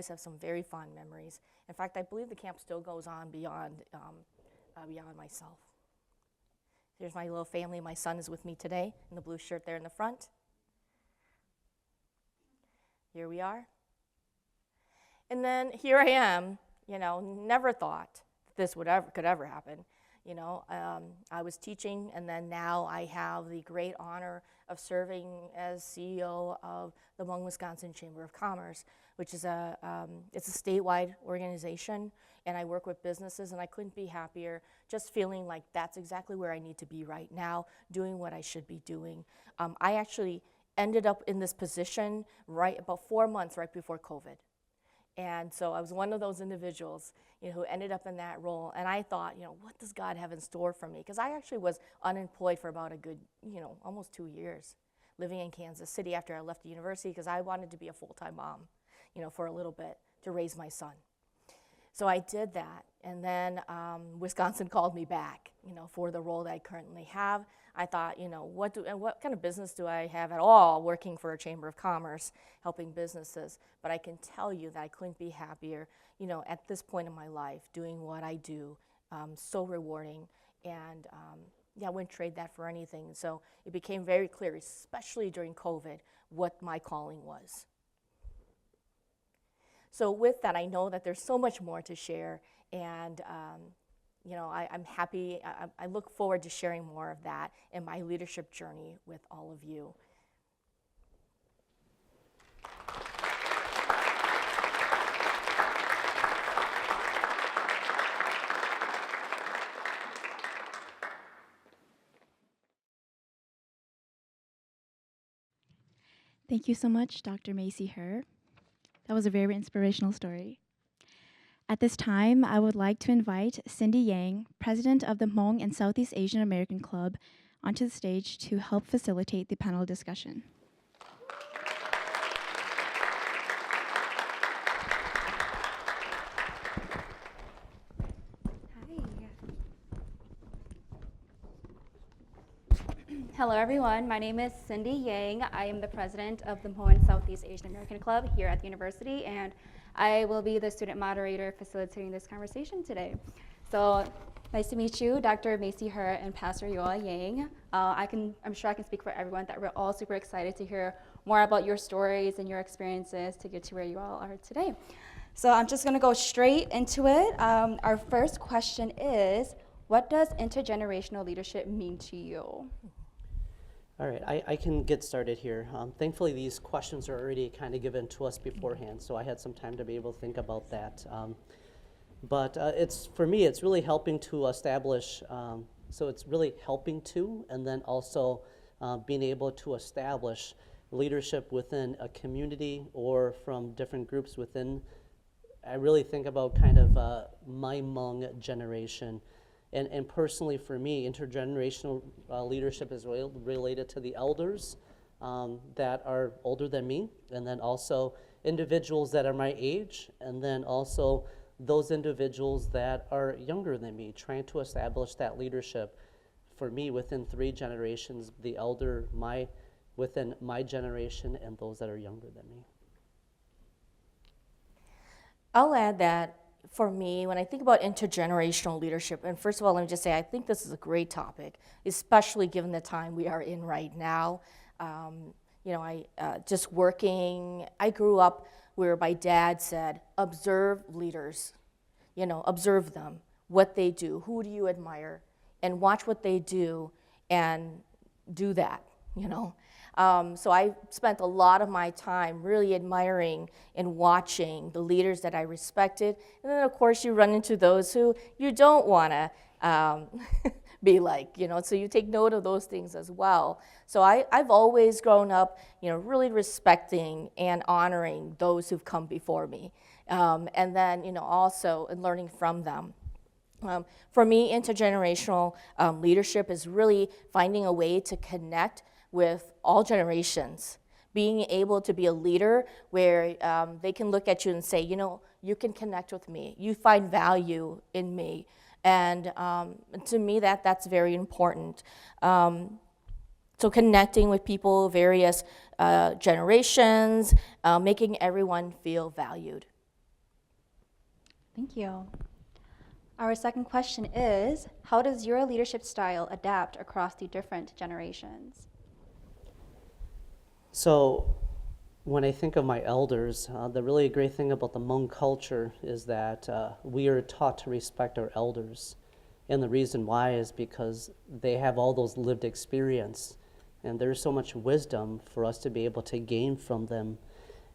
have some very fond memories. In fact, I believe the camp still goes on beyond myself. Here's my little family. My son is with me today in the blue shirt there in the front. Here we are. And then here I am, you know, never thought this could ever happen. You know, I was teaching, and then now I have the great honor of serving as CEO of the Hmong Wisconsin Chamber of Commerce, which is it's a statewide organization, and I work with businesses, and I couldn't be happier, just feeling like that's exactly where I need to be right now, doing what I should be doing. I actually ended up in this position about 4 months right before COVID. And so I was one of those individuals, you know, who ended up in that role. And I thought, you know, what does God have in store for me? Because I actually was unemployed for about a good, you know, almost 2 years, living in Kansas City after I left the university because I wanted to be a full-time mom, you know, for a little bit to raise my son. So I did that. And then Wisconsin called me back, you know, for the role that I currently have. I thought, you know, what kind of business do I have at all working for a Chamber of Commerce, helping businesses? But I can tell you that I couldn't be happier, you know, at this point in my life, doing what I do, so rewarding. And yeah, I wouldn't trade that for anything. So it became very clear, especially during COVID, what my calling was. So with that, I know that there's so much more to share, and you know, I'm happy. I look forward to sharing more of that in my leadership journey with all of you. Thank you so much, Dr. Macy Herr. That was a very inspirational story. At this time, I would like to invite Cindy Yang, president of the Hmong and Southeast Asian American Club, onto the stage to help facilitate the panel discussion. Hello everyone, my name is Cindy Yang. I am the president of the Moen Southeast Asian American Club here at the university, and I will be the student moderator facilitating this conversation today. So nice to meet you, Dr. Macy Hurt and Pastor Yoa Yang. I'm sure I can speak for everyone that we're all super excited to hear more about your stories and your experiences to get to where you all are today. So I'm just gonna go straight into it. Our first question is, what does intergenerational leadership mean to you? All right, I can get started here. Thankfully, these questions are already kind of given to us beforehand, so I had some time to be able to think about that. But for me, it's really helping to establish, so it's really helping to, and then also being able to establish leadership within a community or from different groups within. I really think about kind of my Hmong generation. And personally for me, intergenerational leadership is related to the elders that are older than me, and then also individuals that are my age, and then also those individuals that are younger than me, trying to establish that leadership for me within 3 generations, the elder, within my generation, and those that are younger than me. I'll add that for me, when I think about intergenerational leadership, and first of all, let me just say, I think this is a great topic, especially given the time we are in right now. Just working, I grew up where my dad said, observe leaders, observe them, what they do, who do you admire, and watch what they do and do that, So I spent a lot of my time really admiring and watching the leaders that I respected. And then, of course, you run into those who you don't want to be like, so you take note of those things as well. So I've always grown up, really respecting and honoring those who've come before me. And then, also learning from them. For me, intergenerational leadership is really finding a way to connect with all generations, being able to be a leader where they can look at you and say, you can connect with me, you find value in me. And to me, that's very important. So connecting with people, various generations, making everyone feel valued. Thank you. Our second question is, how does your leadership style adapt across the different generations? So when I think of my elders, the really great thing about the Hmong culture is that we are taught to respect our elders. And the reason why is because they have all those lived experience, and there's so much wisdom for us to be able to gain from them.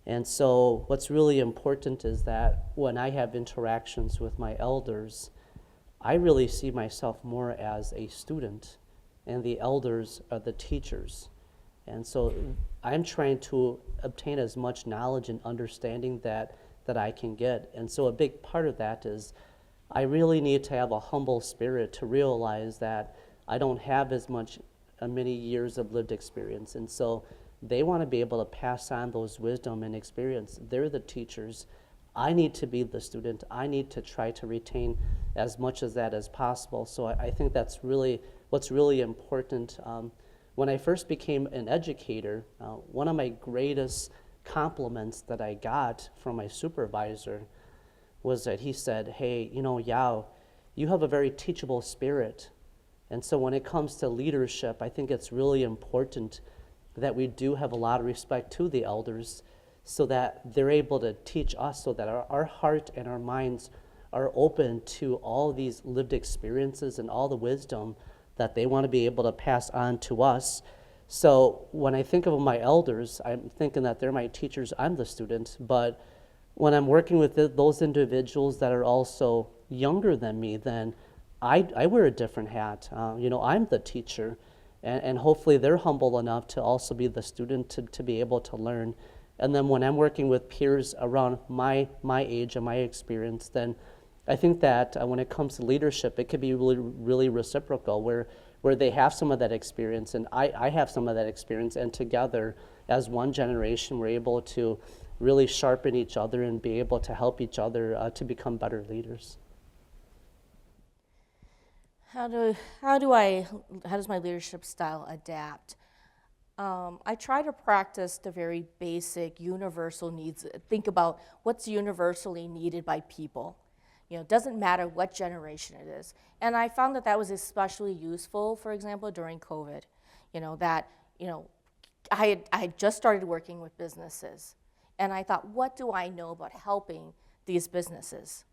And so what's really important is that when I have interactions with my elders, I really see myself more as a student, and the elders are the teachers. And so I'm trying to obtain as much knowledge and understanding that I can get. And so a big part of that is I really need to have a humble spirit to realize that I don't have as many years of lived experience. And so they want to be able to pass on those wisdom and experience. They're the teachers. I need to be the student. I need to try to retain as much of that as possible. So I think that's really what's really important. When I first became an educator, one of my greatest compliments that I got from my supervisor was that he said, hey, Yao, you have a very teachable spirit. And so when it comes to leadership, I think it's really important that we do have a lot of respect to the elders so that they're able to teach us, so that our heart and our minds are open to all these lived experiences and all the wisdom that they want to be able to pass on to us. So when I think of my elders, I'm thinking that they're my teachers, I'm the student, but when I'm working with those individuals that are also younger than me, then I wear a different hat. I'm the teacher, and hopefully they're humble enough to also be the student to be able to learn. And then when I'm working with peers around my age and my experience, then I think that when it comes to leadership, it could be really, really reciprocal, where where they have some of that experience and I have some of that experience, and together as one generation we're able to really sharpen each other and be able to help each other to become better leaders. How does my leadership style adapt? I try to practice the very basic universal needs. Think about what's universally needed by people. You know, it doesn't matter what generation it is. And I found that was especially useful, for example, during COVID. You know, I had just started working with businesses. And I thought, what do I know about helping these businesses?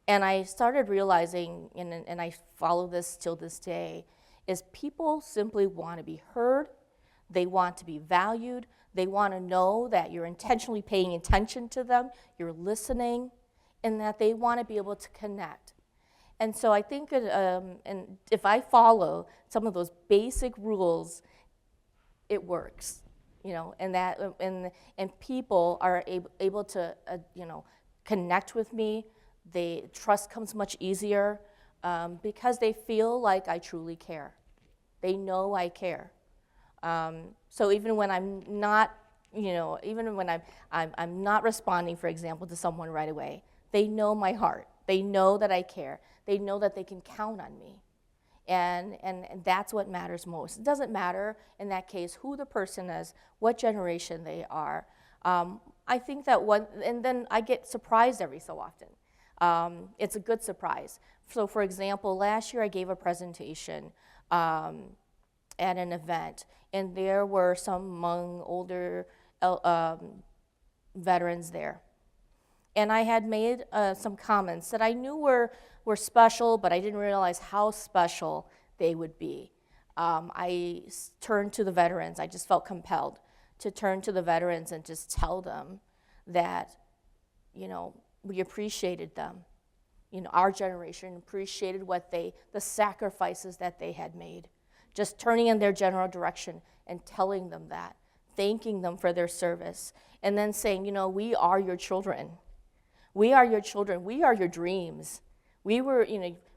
And I started realizing, and I follow this till this day, is people simply want to be heard. They want to be valued. They want to know that you're intentionally paying attention to them, you're listening, and that they want to be able to connect. And so I think, and if I follow some of those basic rules, it works, you know, and people are able to, connect with me. Trust comes much easier because they feel like I truly care. They know I care. So even when I'm not, even when I'm not responding, for example, to someone right away, they know my heart. They know that I care. They know that they can count on me. And that's what matters most. It doesn't matter, in that case, who the person is, what generation they are. I think that and then I get surprised every so often. It's a good surprise. So for example, last year I gave a presentation at an event, and there were some among older veterans there. And I had made some comments that I knew were special, but I didn't realize how special they would be. I turned to the veterans. I just felt compelled to turn to the veterans and just tell them that, we appreciated them. Our generation appreciated the sacrifices that they had made. Just turning in their general direction and telling them that, thanking them for their service, and then saying, we are your children. We are your children. We are your dreams. We were,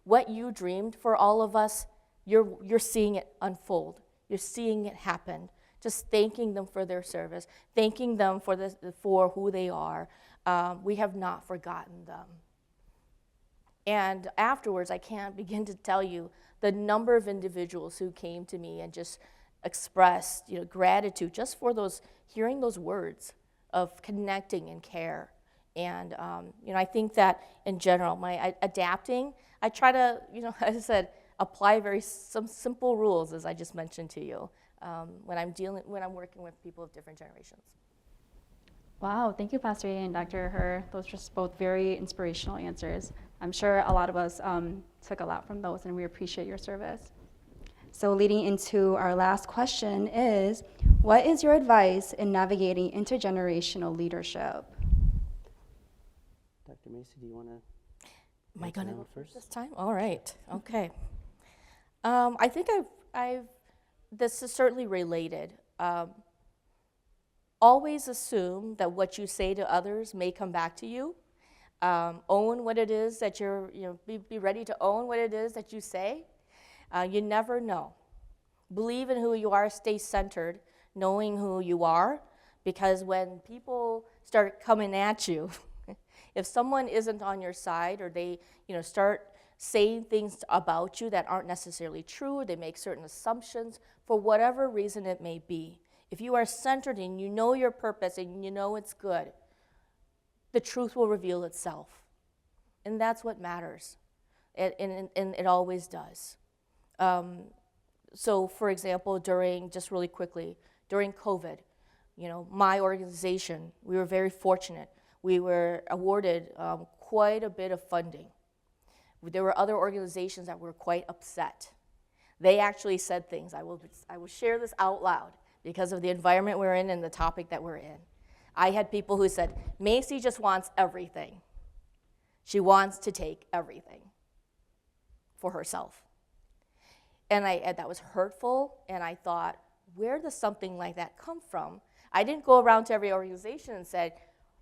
what you dreamed for all of us, you're seeing it unfold. You're seeing it happen. Just thanking them for their service, thanking them for who they are. We have not forgotten them. And afterwards, I can't begin to tell you the number of individuals who came to me and just expressed, gratitude just for hearing those words of connecting and care. And I think that in general, my adapting, I try to, as I said, apply some simple rules, as I just mentioned to you, when I'm working with people of different generations. Wow, thank you, Pastor Yang and Dr. Herr. Those were both very inspirational answers. I'm sure a lot of us took a lot from those, and we appreciate your service. So leading into our last question is, what is your advice in navigating intergenerational leadership? Dr. Macy, do you want to? Am I going to go first this time? All right. Okay. I think this is certainly related. Always assume that what you say to others may come back to you. Own what it is that be ready to own what it is that you say. You never know. Believe in who you are, stay centered, knowing who you are, because when people start coming at you, if someone isn't on your side, or they start saying things about you that aren't necessarily true, they make certain assumptions, for whatever reason it may be, if you are centered and you know your purpose and you know it's good, the truth will reveal itself. And that's what matters. And it always does. So for example, just really quickly, during COVID, my organization, we were very fortunate. We were awarded quite a bit of funding. There were other organizations that were quite upset. They actually said things. I will share this out loud because of the environment we're in and the topic that we're in. I had people who said, Macy just wants everything. She wants to take everything for herself. And that was hurtful, and I thought, where does something like that come from? I didn't go around to every organization and said,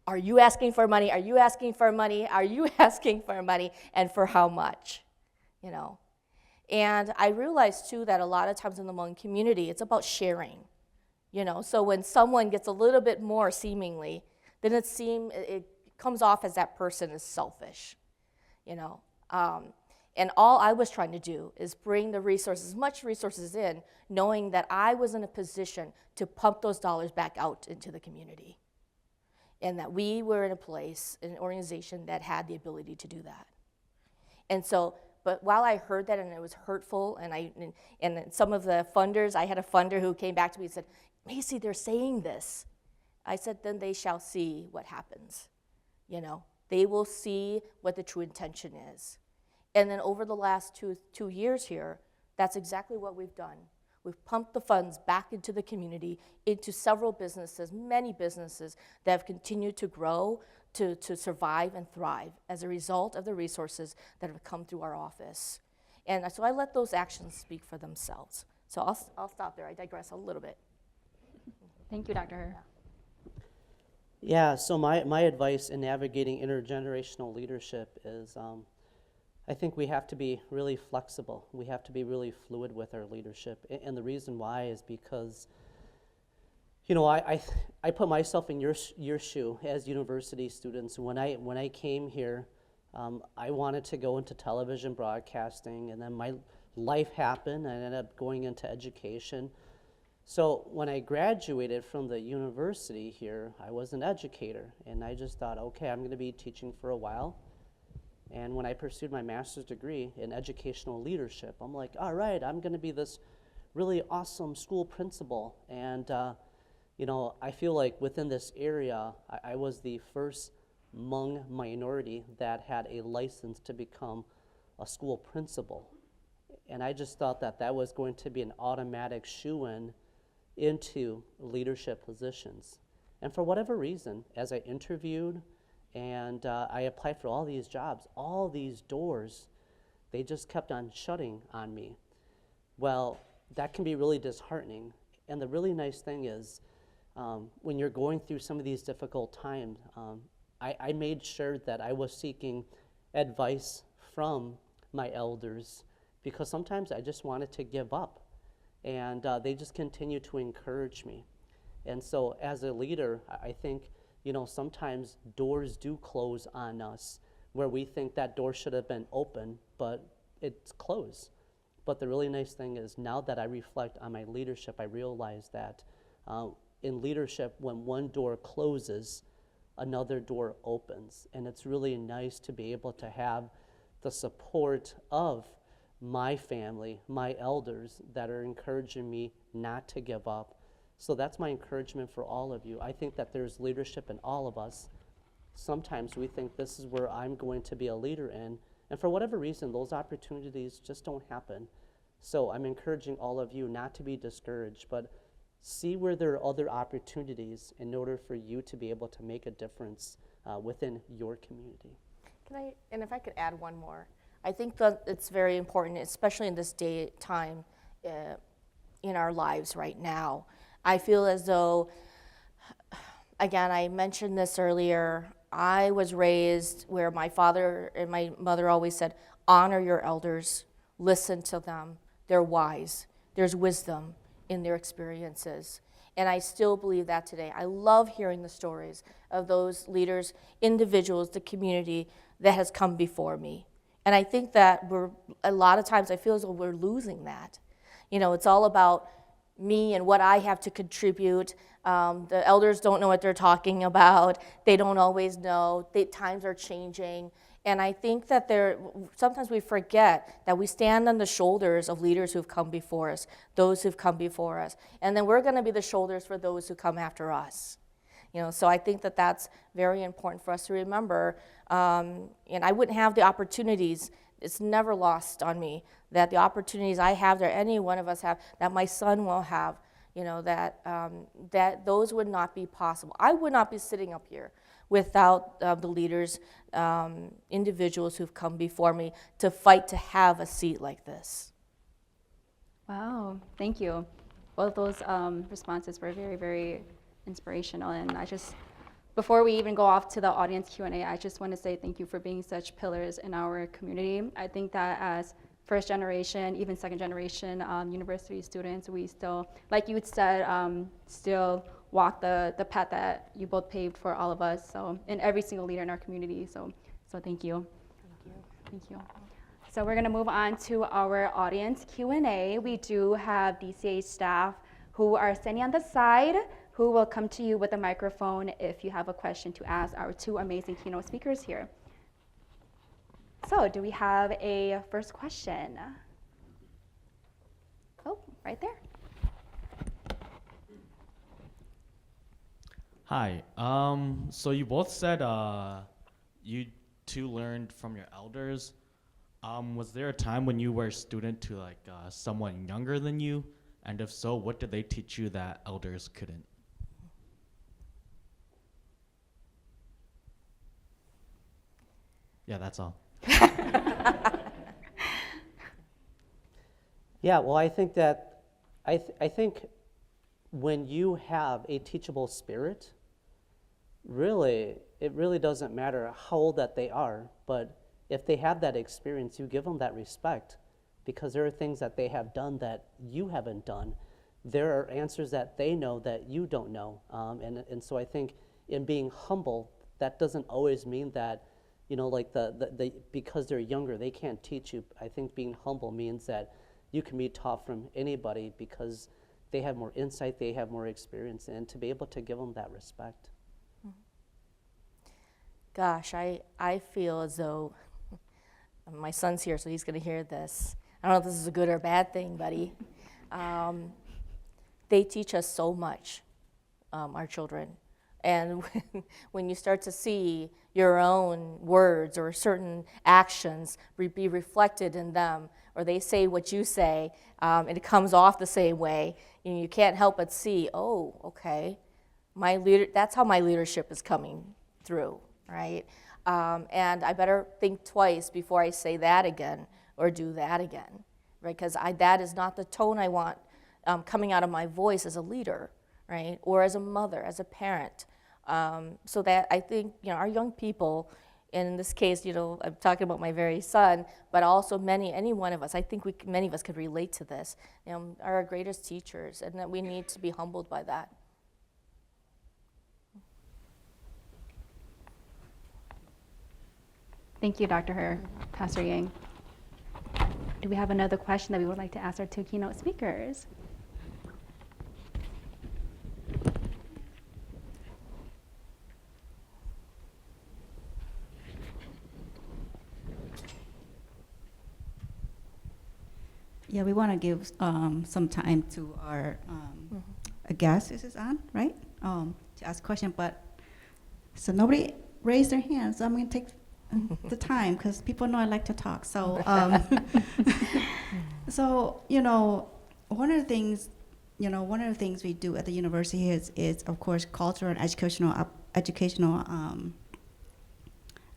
are you asking for money? Are you asking for money? Are you asking for money? And for how much? And I realized too that a lot of times in the Hmong community, it's about sharing. So when someone gets a little bit more seemingly, then it comes off as that person is selfish, And all I was trying to do is bring the resources, as much resources in, knowing that I was in a position to pump those dollars back out into the community. And that we were in a place, an organization that had the ability to do that. And so, but while I heard that and it was hurtful, and some of the funders, I had a funder who came back to me and said, Macy, they're saying this. I said, then they shall see what happens. They will see what the true intention is. And then over the last two years here, that's exactly what we've done. We've pumped the funds back into the community, into several businesses, many businesses that have continued to grow, to survive and thrive as a result of the resources that have come through our office. And so I let those actions speak for themselves. So I'll stop there. I digress a little bit. Thank you, Dr. Herr. Yeah, so my advice in navigating intergenerational leadership is I think we have to be really flexible. We have to be really fluid with our leadership. And the reason why is because, I put myself in your shoe as university students. When I came here, I wanted to go into television broadcasting, and then my life happened. I ended up going into education. So when I graduated from the university here, I was an educator, and I just thought, okay, I'm going to be teaching for a while. And when I pursued my master's degree in educational leadership, I'm like, all right, I'm going to be this really awesome school principal. And, I feel like within this area, I was the first Hmong minority that had a license to become a school principal. And I just thought that was going to be an automatic shoo-in into leadership positions. And for whatever reason, as I interviewed and I applied for all these jobs, all these doors, they just kept on shutting on me. Well, that can be really disheartening. And the really nice thing is, when you're going through some of these difficult times, I made sure that I was seeking advice from my elders, because sometimes I just wanted to give up. And they just continue to encourage me. And so as a leader, I think, sometimes doors do close on us where we think that door should have been open, but it's closed. But the really nice thing is, now that I reflect on my leadership, I realize that in leadership, when one door closes, another door opens. And it's really nice to be able to have the support of my family, my elders, that are encouraging me not to give up. So that's my encouragement for all of you. I think that there's leadership in all of us. Sometimes we think this is where I'm going to be a leader in, and for whatever reason, those opportunities just don't happen. So I'm encouraging all of you not to be discouraged, but see where there are other opportunities in order for you to be able to make a difference within your community. And if I could add one more. I think that it's very important, especially in this time in our lives right now. I feel as though, again, I mentioned this earlier, I was raised where my father and my mother always said, honor your elders, listen to them, they're wise, there's wisdom in their experiences. And I still believe that today. I love hearing the stories of those leaders, individuals, the community that has come before me. And I think that a lot of times I feel as though we're losing that. It's all about me and what I have to contribute. The elders don't know what they're talking about. They don't always know. Times are changing. And I think that sometimes we forget that we stand on the shoulders of leaders who've come before us, those who've come before us. And then we're going to be the shoulders for those who come after us. So I think that that's very important for us to remember. And I wouldn't have the opportunities. It's never lost on me that the opportunities I have, that any one of us have, that my son will have, that those would not be possible. I would not be sitting up here without the leaders, individuals who've come before me to fight to have a seat like this. Wow, thank you. Both those responses were very, very inspirational. And before we even go off to the audience Q&A, I just want to say thank you for being such pillars in our community. I think that as first generation, even second generation university students, we still, like you said, still walk the path that you both paved for all of us. So, and every single leader in our community. So thank you. Thank you. So we're going to move on to our audience Q&A. We do have DCA staff who are standing on the side, who will come to you with a microphone if you have a question to ask our two amazing keynote speakers here. So do we have a first question? Oh, right there. Hi. So you both said you two learned from your elders. Was there a time when you were a student to like someone younger than you? And if so, what did they teach you that elders couldn't? Yeah, that's all. Yeah, well, I think that, I think when you have a teachable spirit, really, it really doesn't matter how old that they are, but if they have that experience, you give them that respect because there are things that they have done that you haven't done. There are answers that they know that you don't know. And so I think in being humble, that doesn't always mean that, you know, like because they're younger, they can't teach you. I think being humble means that you can be taught from anybody because they have more insight, they have more experience, and to be able to give them that respect. Gosh, I feel as though, my son's here, so he's going to hear this. I don't know if this is a good or bad thing, buddy. They teach us so much, our children. And when you start to see your own words or certain actions be reflected in them, or they say what you say, and it comes off the same way, and you can't help but see, oh, okay, that's how my leadership is coming through, right? And I better think twice before I say that again or do that again, right? Because that is not the tone I want coming out of my voice as a leader, right? Or as a mother, as a parent. So that I think, you know, our young people, and in this case, you know, I'm talking about my very son, but also any one of us, I think many of us could relate to this, are our greatest teachers, and that we need to be humbled by that. Thank you, Dr. Herr, Pastor Yang. Do we have another question that we would like to ask our two keynote speakers? Yeah, we want to give some time to our guest. This is on, right? To ask a question, but so nobody raised their hand, so I'm going to take the time because people know I like to talk. So, so you know, one of the things we do at the university is of course cultural and educational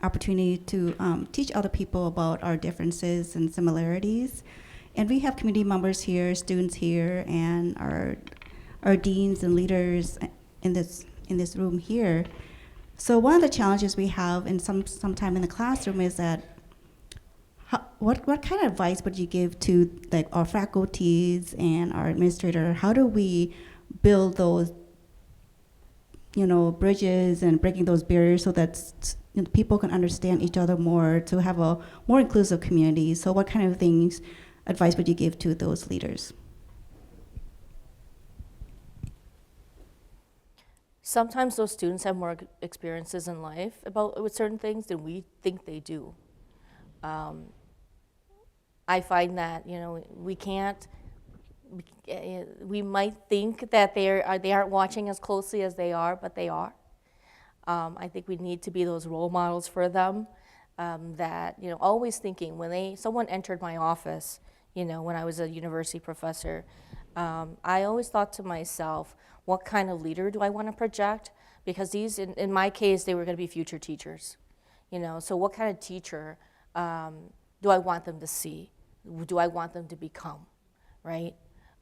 opportunity to teach other people about our differences and similarities. And we have community members here, students here, and our deans and leaders in this room here. So one of the challenges we have in some time in the classroom is that what kind of advice would you give to like our faculties and our administrator? How do we build those, you know, bridges and breaking those barriers so that people can understand each other more, to have a more inclusive community? So what kind of advice would you give to those leaders? Sometimes those students have more experiences in life with certain things than we think they do. I find that, you know, we might think that they aren't watching as closely as they are, but they are. I think we need to be those role models for them. That, you know, always thinking when someone entered my office, you know, when I was a university professor, I always thought to myself, what kind of leader do I want to project? Because these, in my case, they were going to be future teachers, you know. So what kind of teacher do I want them to see? Do I want them to become, right?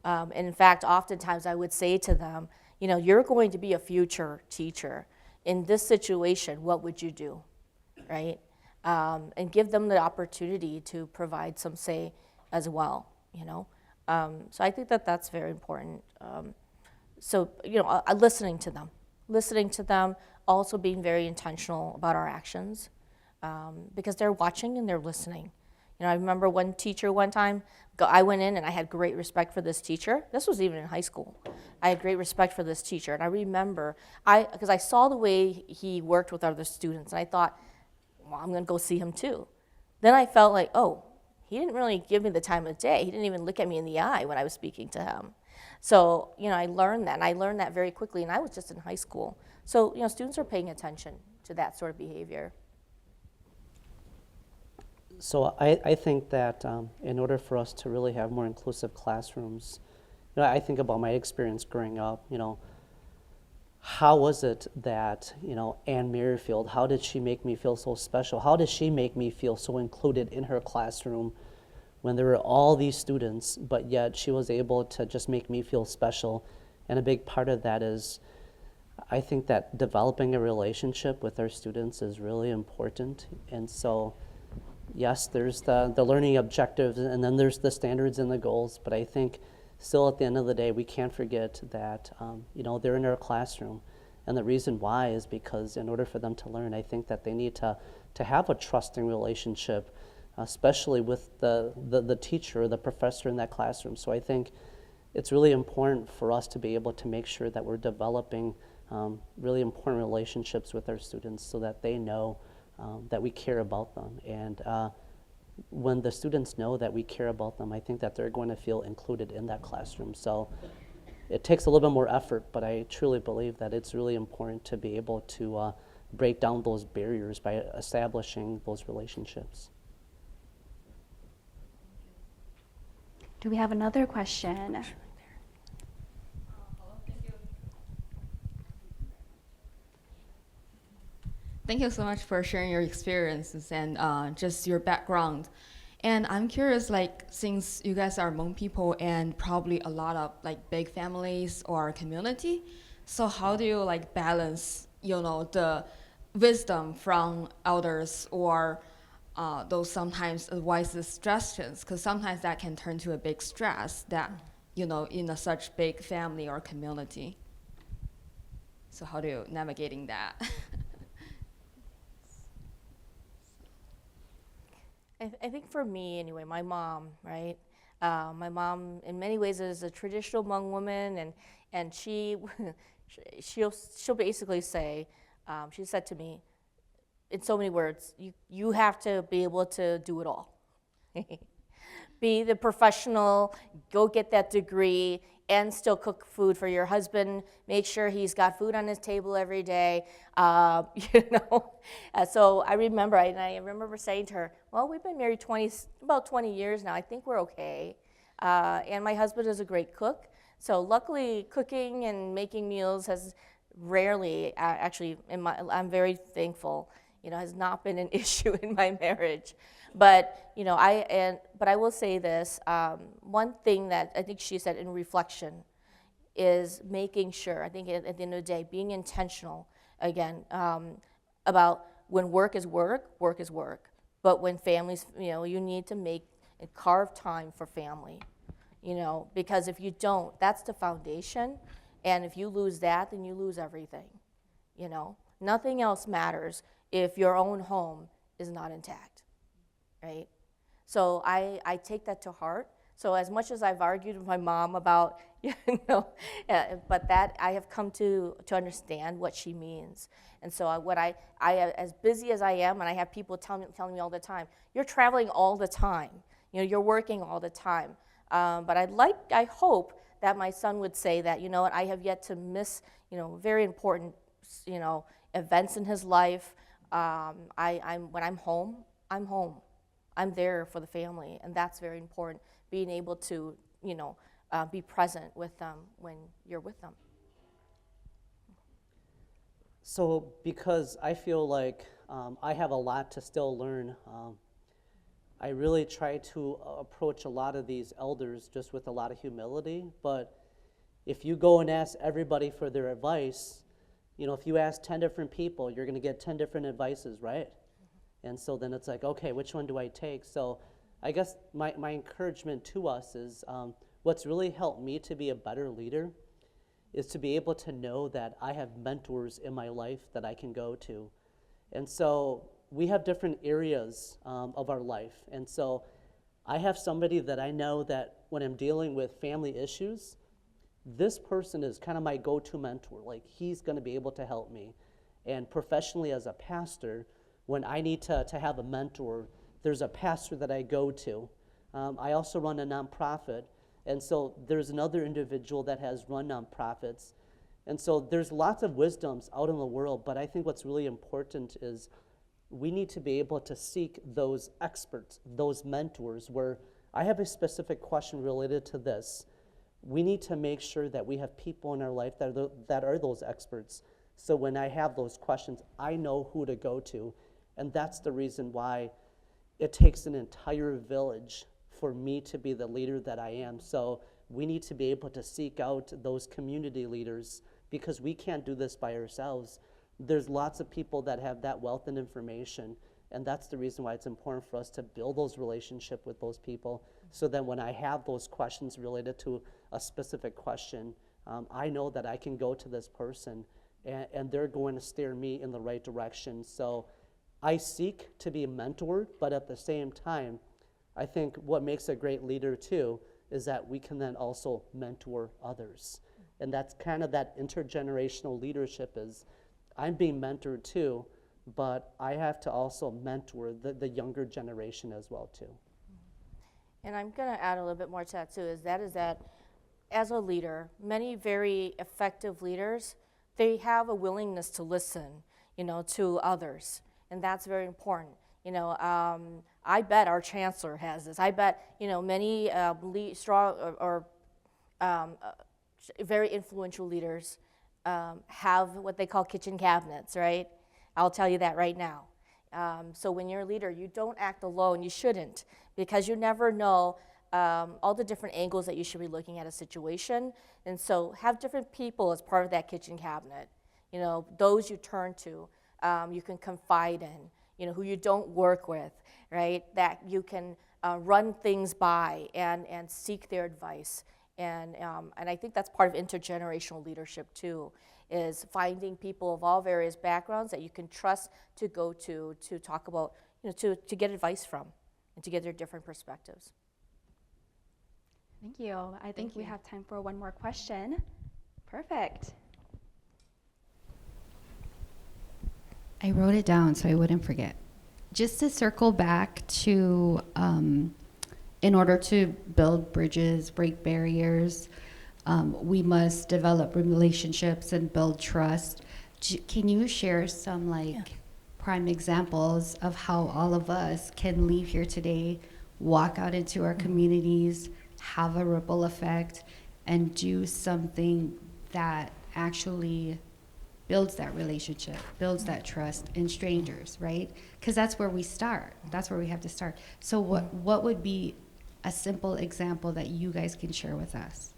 And in fact, oftentimes I would say to them, you know, you're going to be a future teacher. In this situation, what would you do, right? And give them the opportunity to provide some say as well, you know. So I think that that's very important. So, you know, listening to them, also being very intentional about our actions, because they're watching and they're listening. You know, I remember one teacher one time, I went in and I had great respect for this teacher. This was even in high school. I had great respect for this teacher. And I remember, because I saw the way he worked with other students, and I thought, well, I'm gonna go see him too. Then I felt like, oh, he didn't really give me the time of day. He didn't even look at me in the eye when I was speaking to him. So, you know, I learned that, and I learned that very quickly, and I was just in high school. So, you know, students are paying attention to that sort of behavior. So I think that in order for us to really have more inclusive classrooms, you know, I think about my experience growing up, you know, how was it that, you know, Anne Merrifield, how did she make me feel so special? How did she make me feel so included in her classroom when there were all these students, but yet she was able to just make me feel special? And a big part of that is, I think that developing a relationship with our students is really important. And so, yes, there's the learning objectives, and then there's the standards and the goals, but I think still at the end of the day, we can't forget that, you know, they're in our classroom. And the reason why is because in order for them to learn, I think that they need to have a trusting relationship, especially with the teacher or the professor in that classroom. So I think it's really important for us to be able to make sure that we're developing really important relationships with our students so that they know that we care about them. And when the students know that we care about them, I think that they're going to feel included in that classroom. So it takes a little bit more effort, but I truly believe that it's really important to be able to break down those barriers by establishing those relationships. Do we have another question? Thank you so much for sharing your experiences and just your background. And I'm curious, like, since you guys are Hmong people and probably a lot of like big families or community, so how do you like balance, you know, the wisdom from elders or those sometimes advice suggestions? Because sometimes that can turn to a big stress that, you know, in such big family or community. So how do you navigating that? I think for me, anyway, my mom, right? My mom, in many ways, is a traditional Hmong woman, and she'll basically say, she said to me, in so many words, you have to be able to do it all. Be the professional, go get that degree, and still cook food for your husband. Make sure he's got food on his table every day. You know. So I remember saying to her, "Well, we've been married about 20 years now. I think we're okay." And my husband is a great cook. So luckily, cooking and making meals has rarely, actually, I'm very thankful, you know, has not been an issue in my marriage. But, you know, but I will say this, one thing that I think she said in reflection is making sure, I think at the end of the day, being intentional, again, about when work is work, work is work. But when families, you know, you need to make and carve time for family, you know, because if you don't, that's the foundation. And if you lose that, then you lose everything, you know. Nothing else matters if your own home is not intact. Right? So I take that to heart. So as much as I've argued with my mom about, you know, but that I have come to understand what she means. And so I as busy as I am, and I have people telling me all the time, you're traveling all the time. You know, you're working all the time. But I hope that my son would say that, you know what, I have yet to miss, you know, very important, you know, events in his life. When I'm home, I'm home. I'm there for the family, and that's very important, being able to, you know, be present with them when you're with them. So because I feel like I have a lot to still learn, I really try to approach a lot of these elders just with a lot of humility. But if you go and ask everybody for their advice, you know, if you ask 10 different people, you're going to get 10 different advices, right? And so then it's like, okay, which one do I take? So I guess my encouragement to us is what's really helped me to be a better leader is to be able to know that I have mentors in my life that I can go to. And so we have different areas of our life. And so I have somebody that I know that when I'm dealing with family issues, this person is kind of my go-to mentor. Like, he's going to be able to help me. And professionally as a pastor, when I need to have a mentor, there's a pastor that I go to. I also run a nonprofit, and so there's another individual that has run nonprofits. And so there's lots of wisdoms out in the world, but I think what's really important is we need to be able to seek those experts, those mentors, where I have a specific question related to this. We need to make sure that we have people in our life that are those experts. So when I have those questions, I know who to go to. And that's the reason why it takes an entire village for me to be the leader that I am. So we need to be able to seek out those community leaders because we can't do this by ourselves. There's lots of people that have that wealth and information, and that's the reason why it's important for us to build those relationships with those people so that when I have those questions related to a specific question, I know that I can go to this person and they're going to steer me in the right direction. So I seek to be mentored, but at the same time, I think what makes a great leader too is that we can then also mentor others. And that's kind of that intergenerational leadership is I'm being mentored too, but I have to also mentor the younger generation as well too. And I'm going to add a little bit more to that too, is that as a leader, many very effective leaders, they have a willingness to listen, to others. And that's very important. I bet our chancellor has this. I bet, many strong or very influential leaders have what they call kitchen cabinets, right? I'll tell you that right now. So when you're a leader, you don't act alone. You shouldn't, because you never know all the different angles that you should be looking at a situation. And so have different people as part of that kitchen cabinet. Those you turn to, you can confide in, who you don't work with, right? That you can run things by and seek their advice. And I think that's part of intergenerational leadership too, is finding people of all various backgrounds that you can trust to go to talk about, to get advice from and to get their different perspectives. Thank you. I think we have time for one more question. Perfect. I wrote it down so I wouldn't forget. Just to circle back to, in order to build bridges, break barriers, we must develop relationships and build trust. Can you share some prime examples of how all of us can leave here today, walk out into our communities, have a ripple effect, and do something that actually builds that relationship, builds that trust in strangers, right? Because that's where we start. That's where we have to start. So what would be a simple example that you guys can share with us?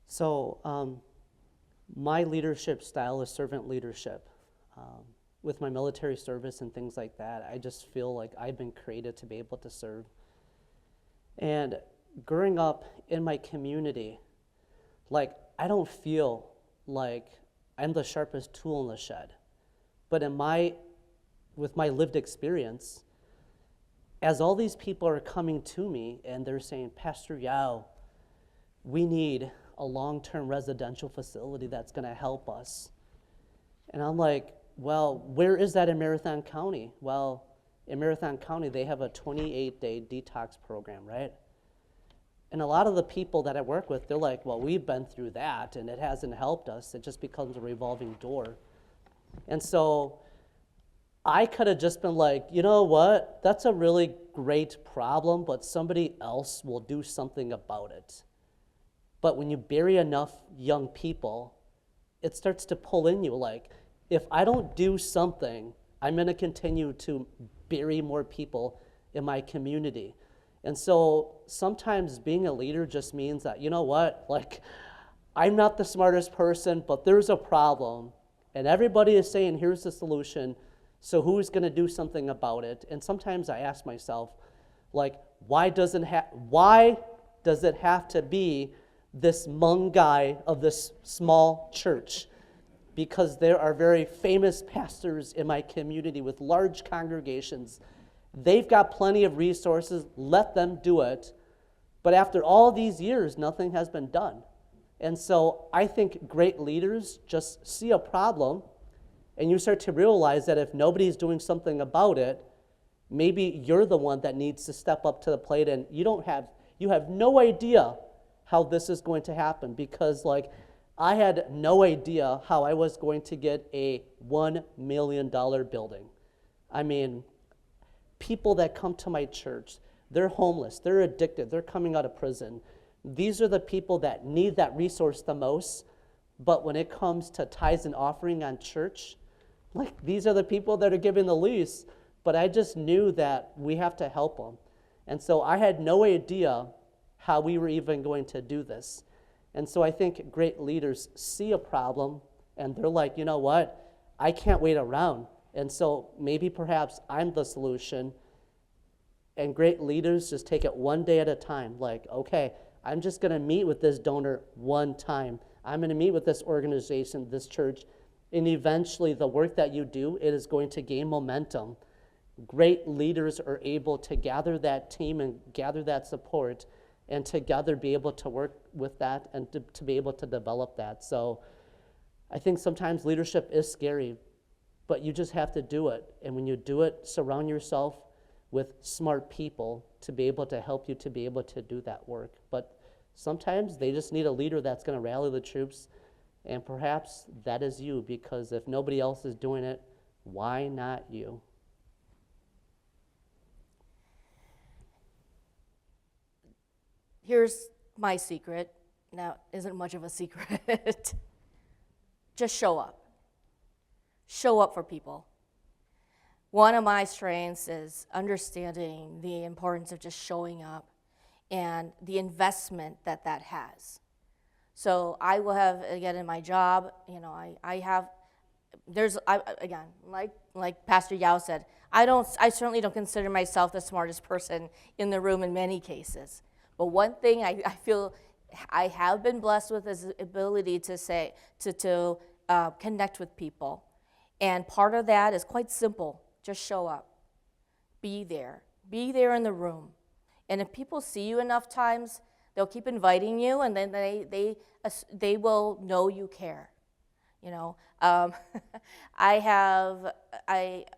So my leadership style is servant leadership. With my military service and things like that, I just feel like I've been created to be able to serve. And growing up in my community, I don't feel like I'm the sharpest tool in the shed. But with my lived experience, as all these people are coming to me and they're saying, Pastor Yao, we need a long-term residential facility that's going to help us. And I'm like, well, where is that in Marathon County? Well, in Marathon County, they have a 28-day detox program, right? And a lot of the people that I work with, they're like, well, we've been through that, and it hasn't helped us. It just becomes a revolving door. And so I could have just been like, you know what? That's a really great problem, but somebody else will do something about it. But when you bury enough young people, it starts to pull in you. Like, if I don't do something, I'm going to continue to bury more people in my community. And so sometimes being a leader just means that, you know what, I'm not the smartest person, but there's a problem, And everybody is saying, here's the solution, so who's going to do something about it? And sometimes I ask myself, like, why does it have to be this Hmong guy of this small church? Because there are very famous pastors in my community with large congregations. They've got plenty of resources, let them do it. But after all these years, nothing has been done. And so I think great leaders just see a problem, and you start to realize that if nobody's doing something about it, maybe you're the one that needs to step up to the plate, and you have no idea how this is going to happen, because like I had no idea how I was going to get a $1 million building. I mean, people that come to my church, they're homeless, they're addicted, they're coming out of prison. These are the people that need that resource the most, but when it comes to tithes and offering on church, like these are the people that are giving the least, but I just knew that we have to help them. And so I had no idea how we were even going to do this. And so I think great leaders see a problem and they're like, you know what, I can't wait around. And so maybe perhaps I'm the solution. And great leaders just take it one day at a time. Like, okay, I'm just going to meet with this donor one time. I'm going to meet with this organization, this church, and eventually the work that you do, it is going to gain momentum. Great leaders are able to gather that team and gather that support and together be able to work with that and to be able to develop that. So I think sometimes leadership is scary, but you just have to do it. And when you do it, surround yourself with smart people to be able to help you to be able to do that work. But sometimes they just need a leader that's going to rally the troops, and perhaps that is you, because if nobody else is doing it, why not you? Here's my secret. Now, isn't much of a secret. Just show up. Show up for people. One of my strengths is understanding the importance of just showing up and the investment that that has. So I will have, again, in my job, you know, again, like Pastor Yao said, I certainly don't consider myself the smartest person in the room in many cases. But one thing I feel I have been blessed with is the ability to connect with people. And part of that is quite simple. Just show up. Be there. Be there in the room. And if people see you enough times, they'll keep inviting you, and then they will know you care. You know, I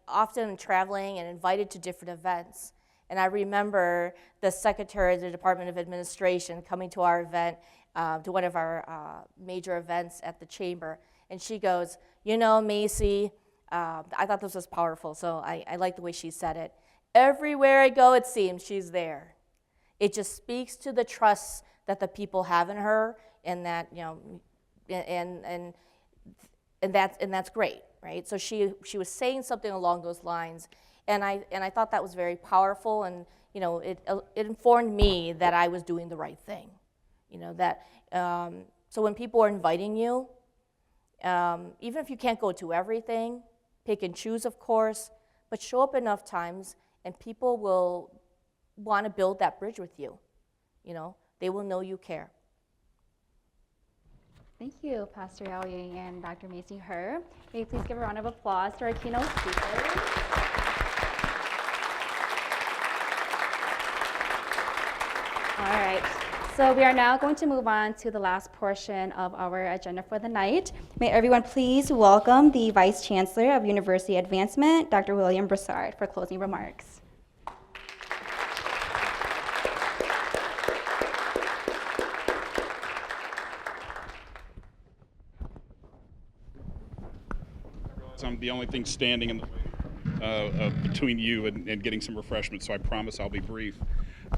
often am traveling and invited to different events. And I remember the secretary of the Department of Administration coming to our event, to one of our major events at the chamber. And she goes, you know, Macy, I thought this was powerful, so I like the way she said it. Everywhere I go, it seems she's there. It just speaks to the trust that the people have in her, and that, you know, and that's great, right? So she was saying something along those lines. And I thought that was very powerful, and you know, it informed me that I was doing the right thing. You know, that so when people are inviting you, even if you can't go to everything, pick and choose, of course, but show up enough times, and people will want to build that bridge with you. You know, they will know you care. Thank you, Pastor Yao Ying and Dr. Macy He. May you please give a round of applause to our keynote speakers. All right, so we are now going to move on to the last portion of our agenda for the night. May everyone please welcome the Vice Chancellor of University Advancement, Dr. William Broussard, for closing remarks. I'm the only thing standing in the between you and getting some refreshments, so I promise I'll be brief.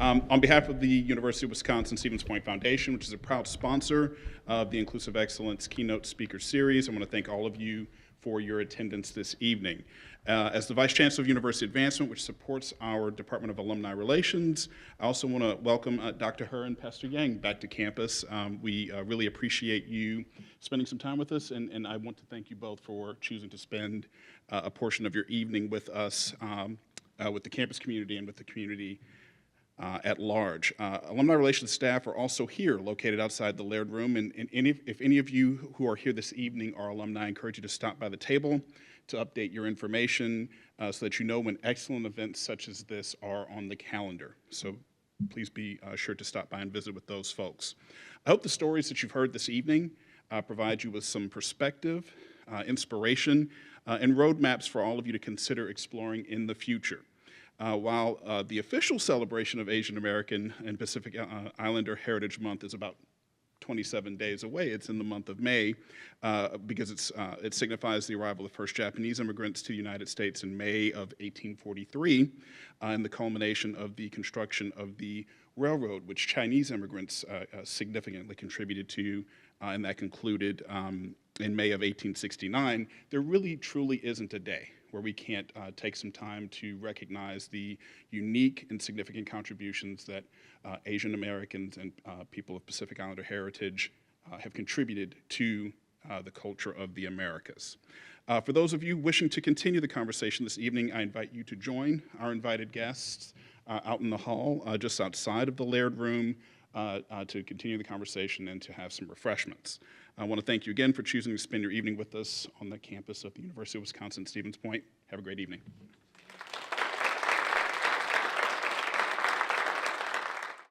On behalf of the University of Wisconsin-Stevens Point Foundation, which is a proud sponsor of the Inclusive Excellence Keynote Speaker Series, I want to thank all of you for your attendance this evening. As the Vice Chancellor of University Advancement, which supports our Department of Alumni Relations, I also want to welcome Dr. He and Pastor Yang back to campus. We really appreciate you spending some time with us, and I want to thank you both for choosing to spend a portion of your evening with us, with the campus community and with the community at large. Alumni Relations staff are also here, located outside the Laird Room, and if any of you who are here this evening are alumni, I encourage you to stop by the table to update your information so that you know when excellent events such as this are on the calendar. So please be sure to stop by and visit with those folks. I hope the stories that you've heard this evening provide you with some perspective, inspiration, and roadmaps for all of you to consider exploring in the future. While the official celebration of Asian American and Pacific Islander Heritage Month is about 27 days away, it's in the month of May because it signifies the arrival of the first Japanese immigrants to the United States in May of 1843 and the culmination of the construction of the railroad, which Chinese immigrants significantly contributed to, and that concluded in May of 1869. There really truly isn't a day where we can't take some time to recognize the unique and significant contributions that Asian Americans and people of Pacific Islander heritage have contributed to the culture of the Americas. For those of you wishing to continue the conversation this evening, I invite you to join our invited guests out in the hall, just outside of the Laird Room, to continue the conversation and to have some refreshments. I want to thank you again for choosing to spend your evening with us on the campus of the University of Wisconsin-Stevens Point. Have a great evening.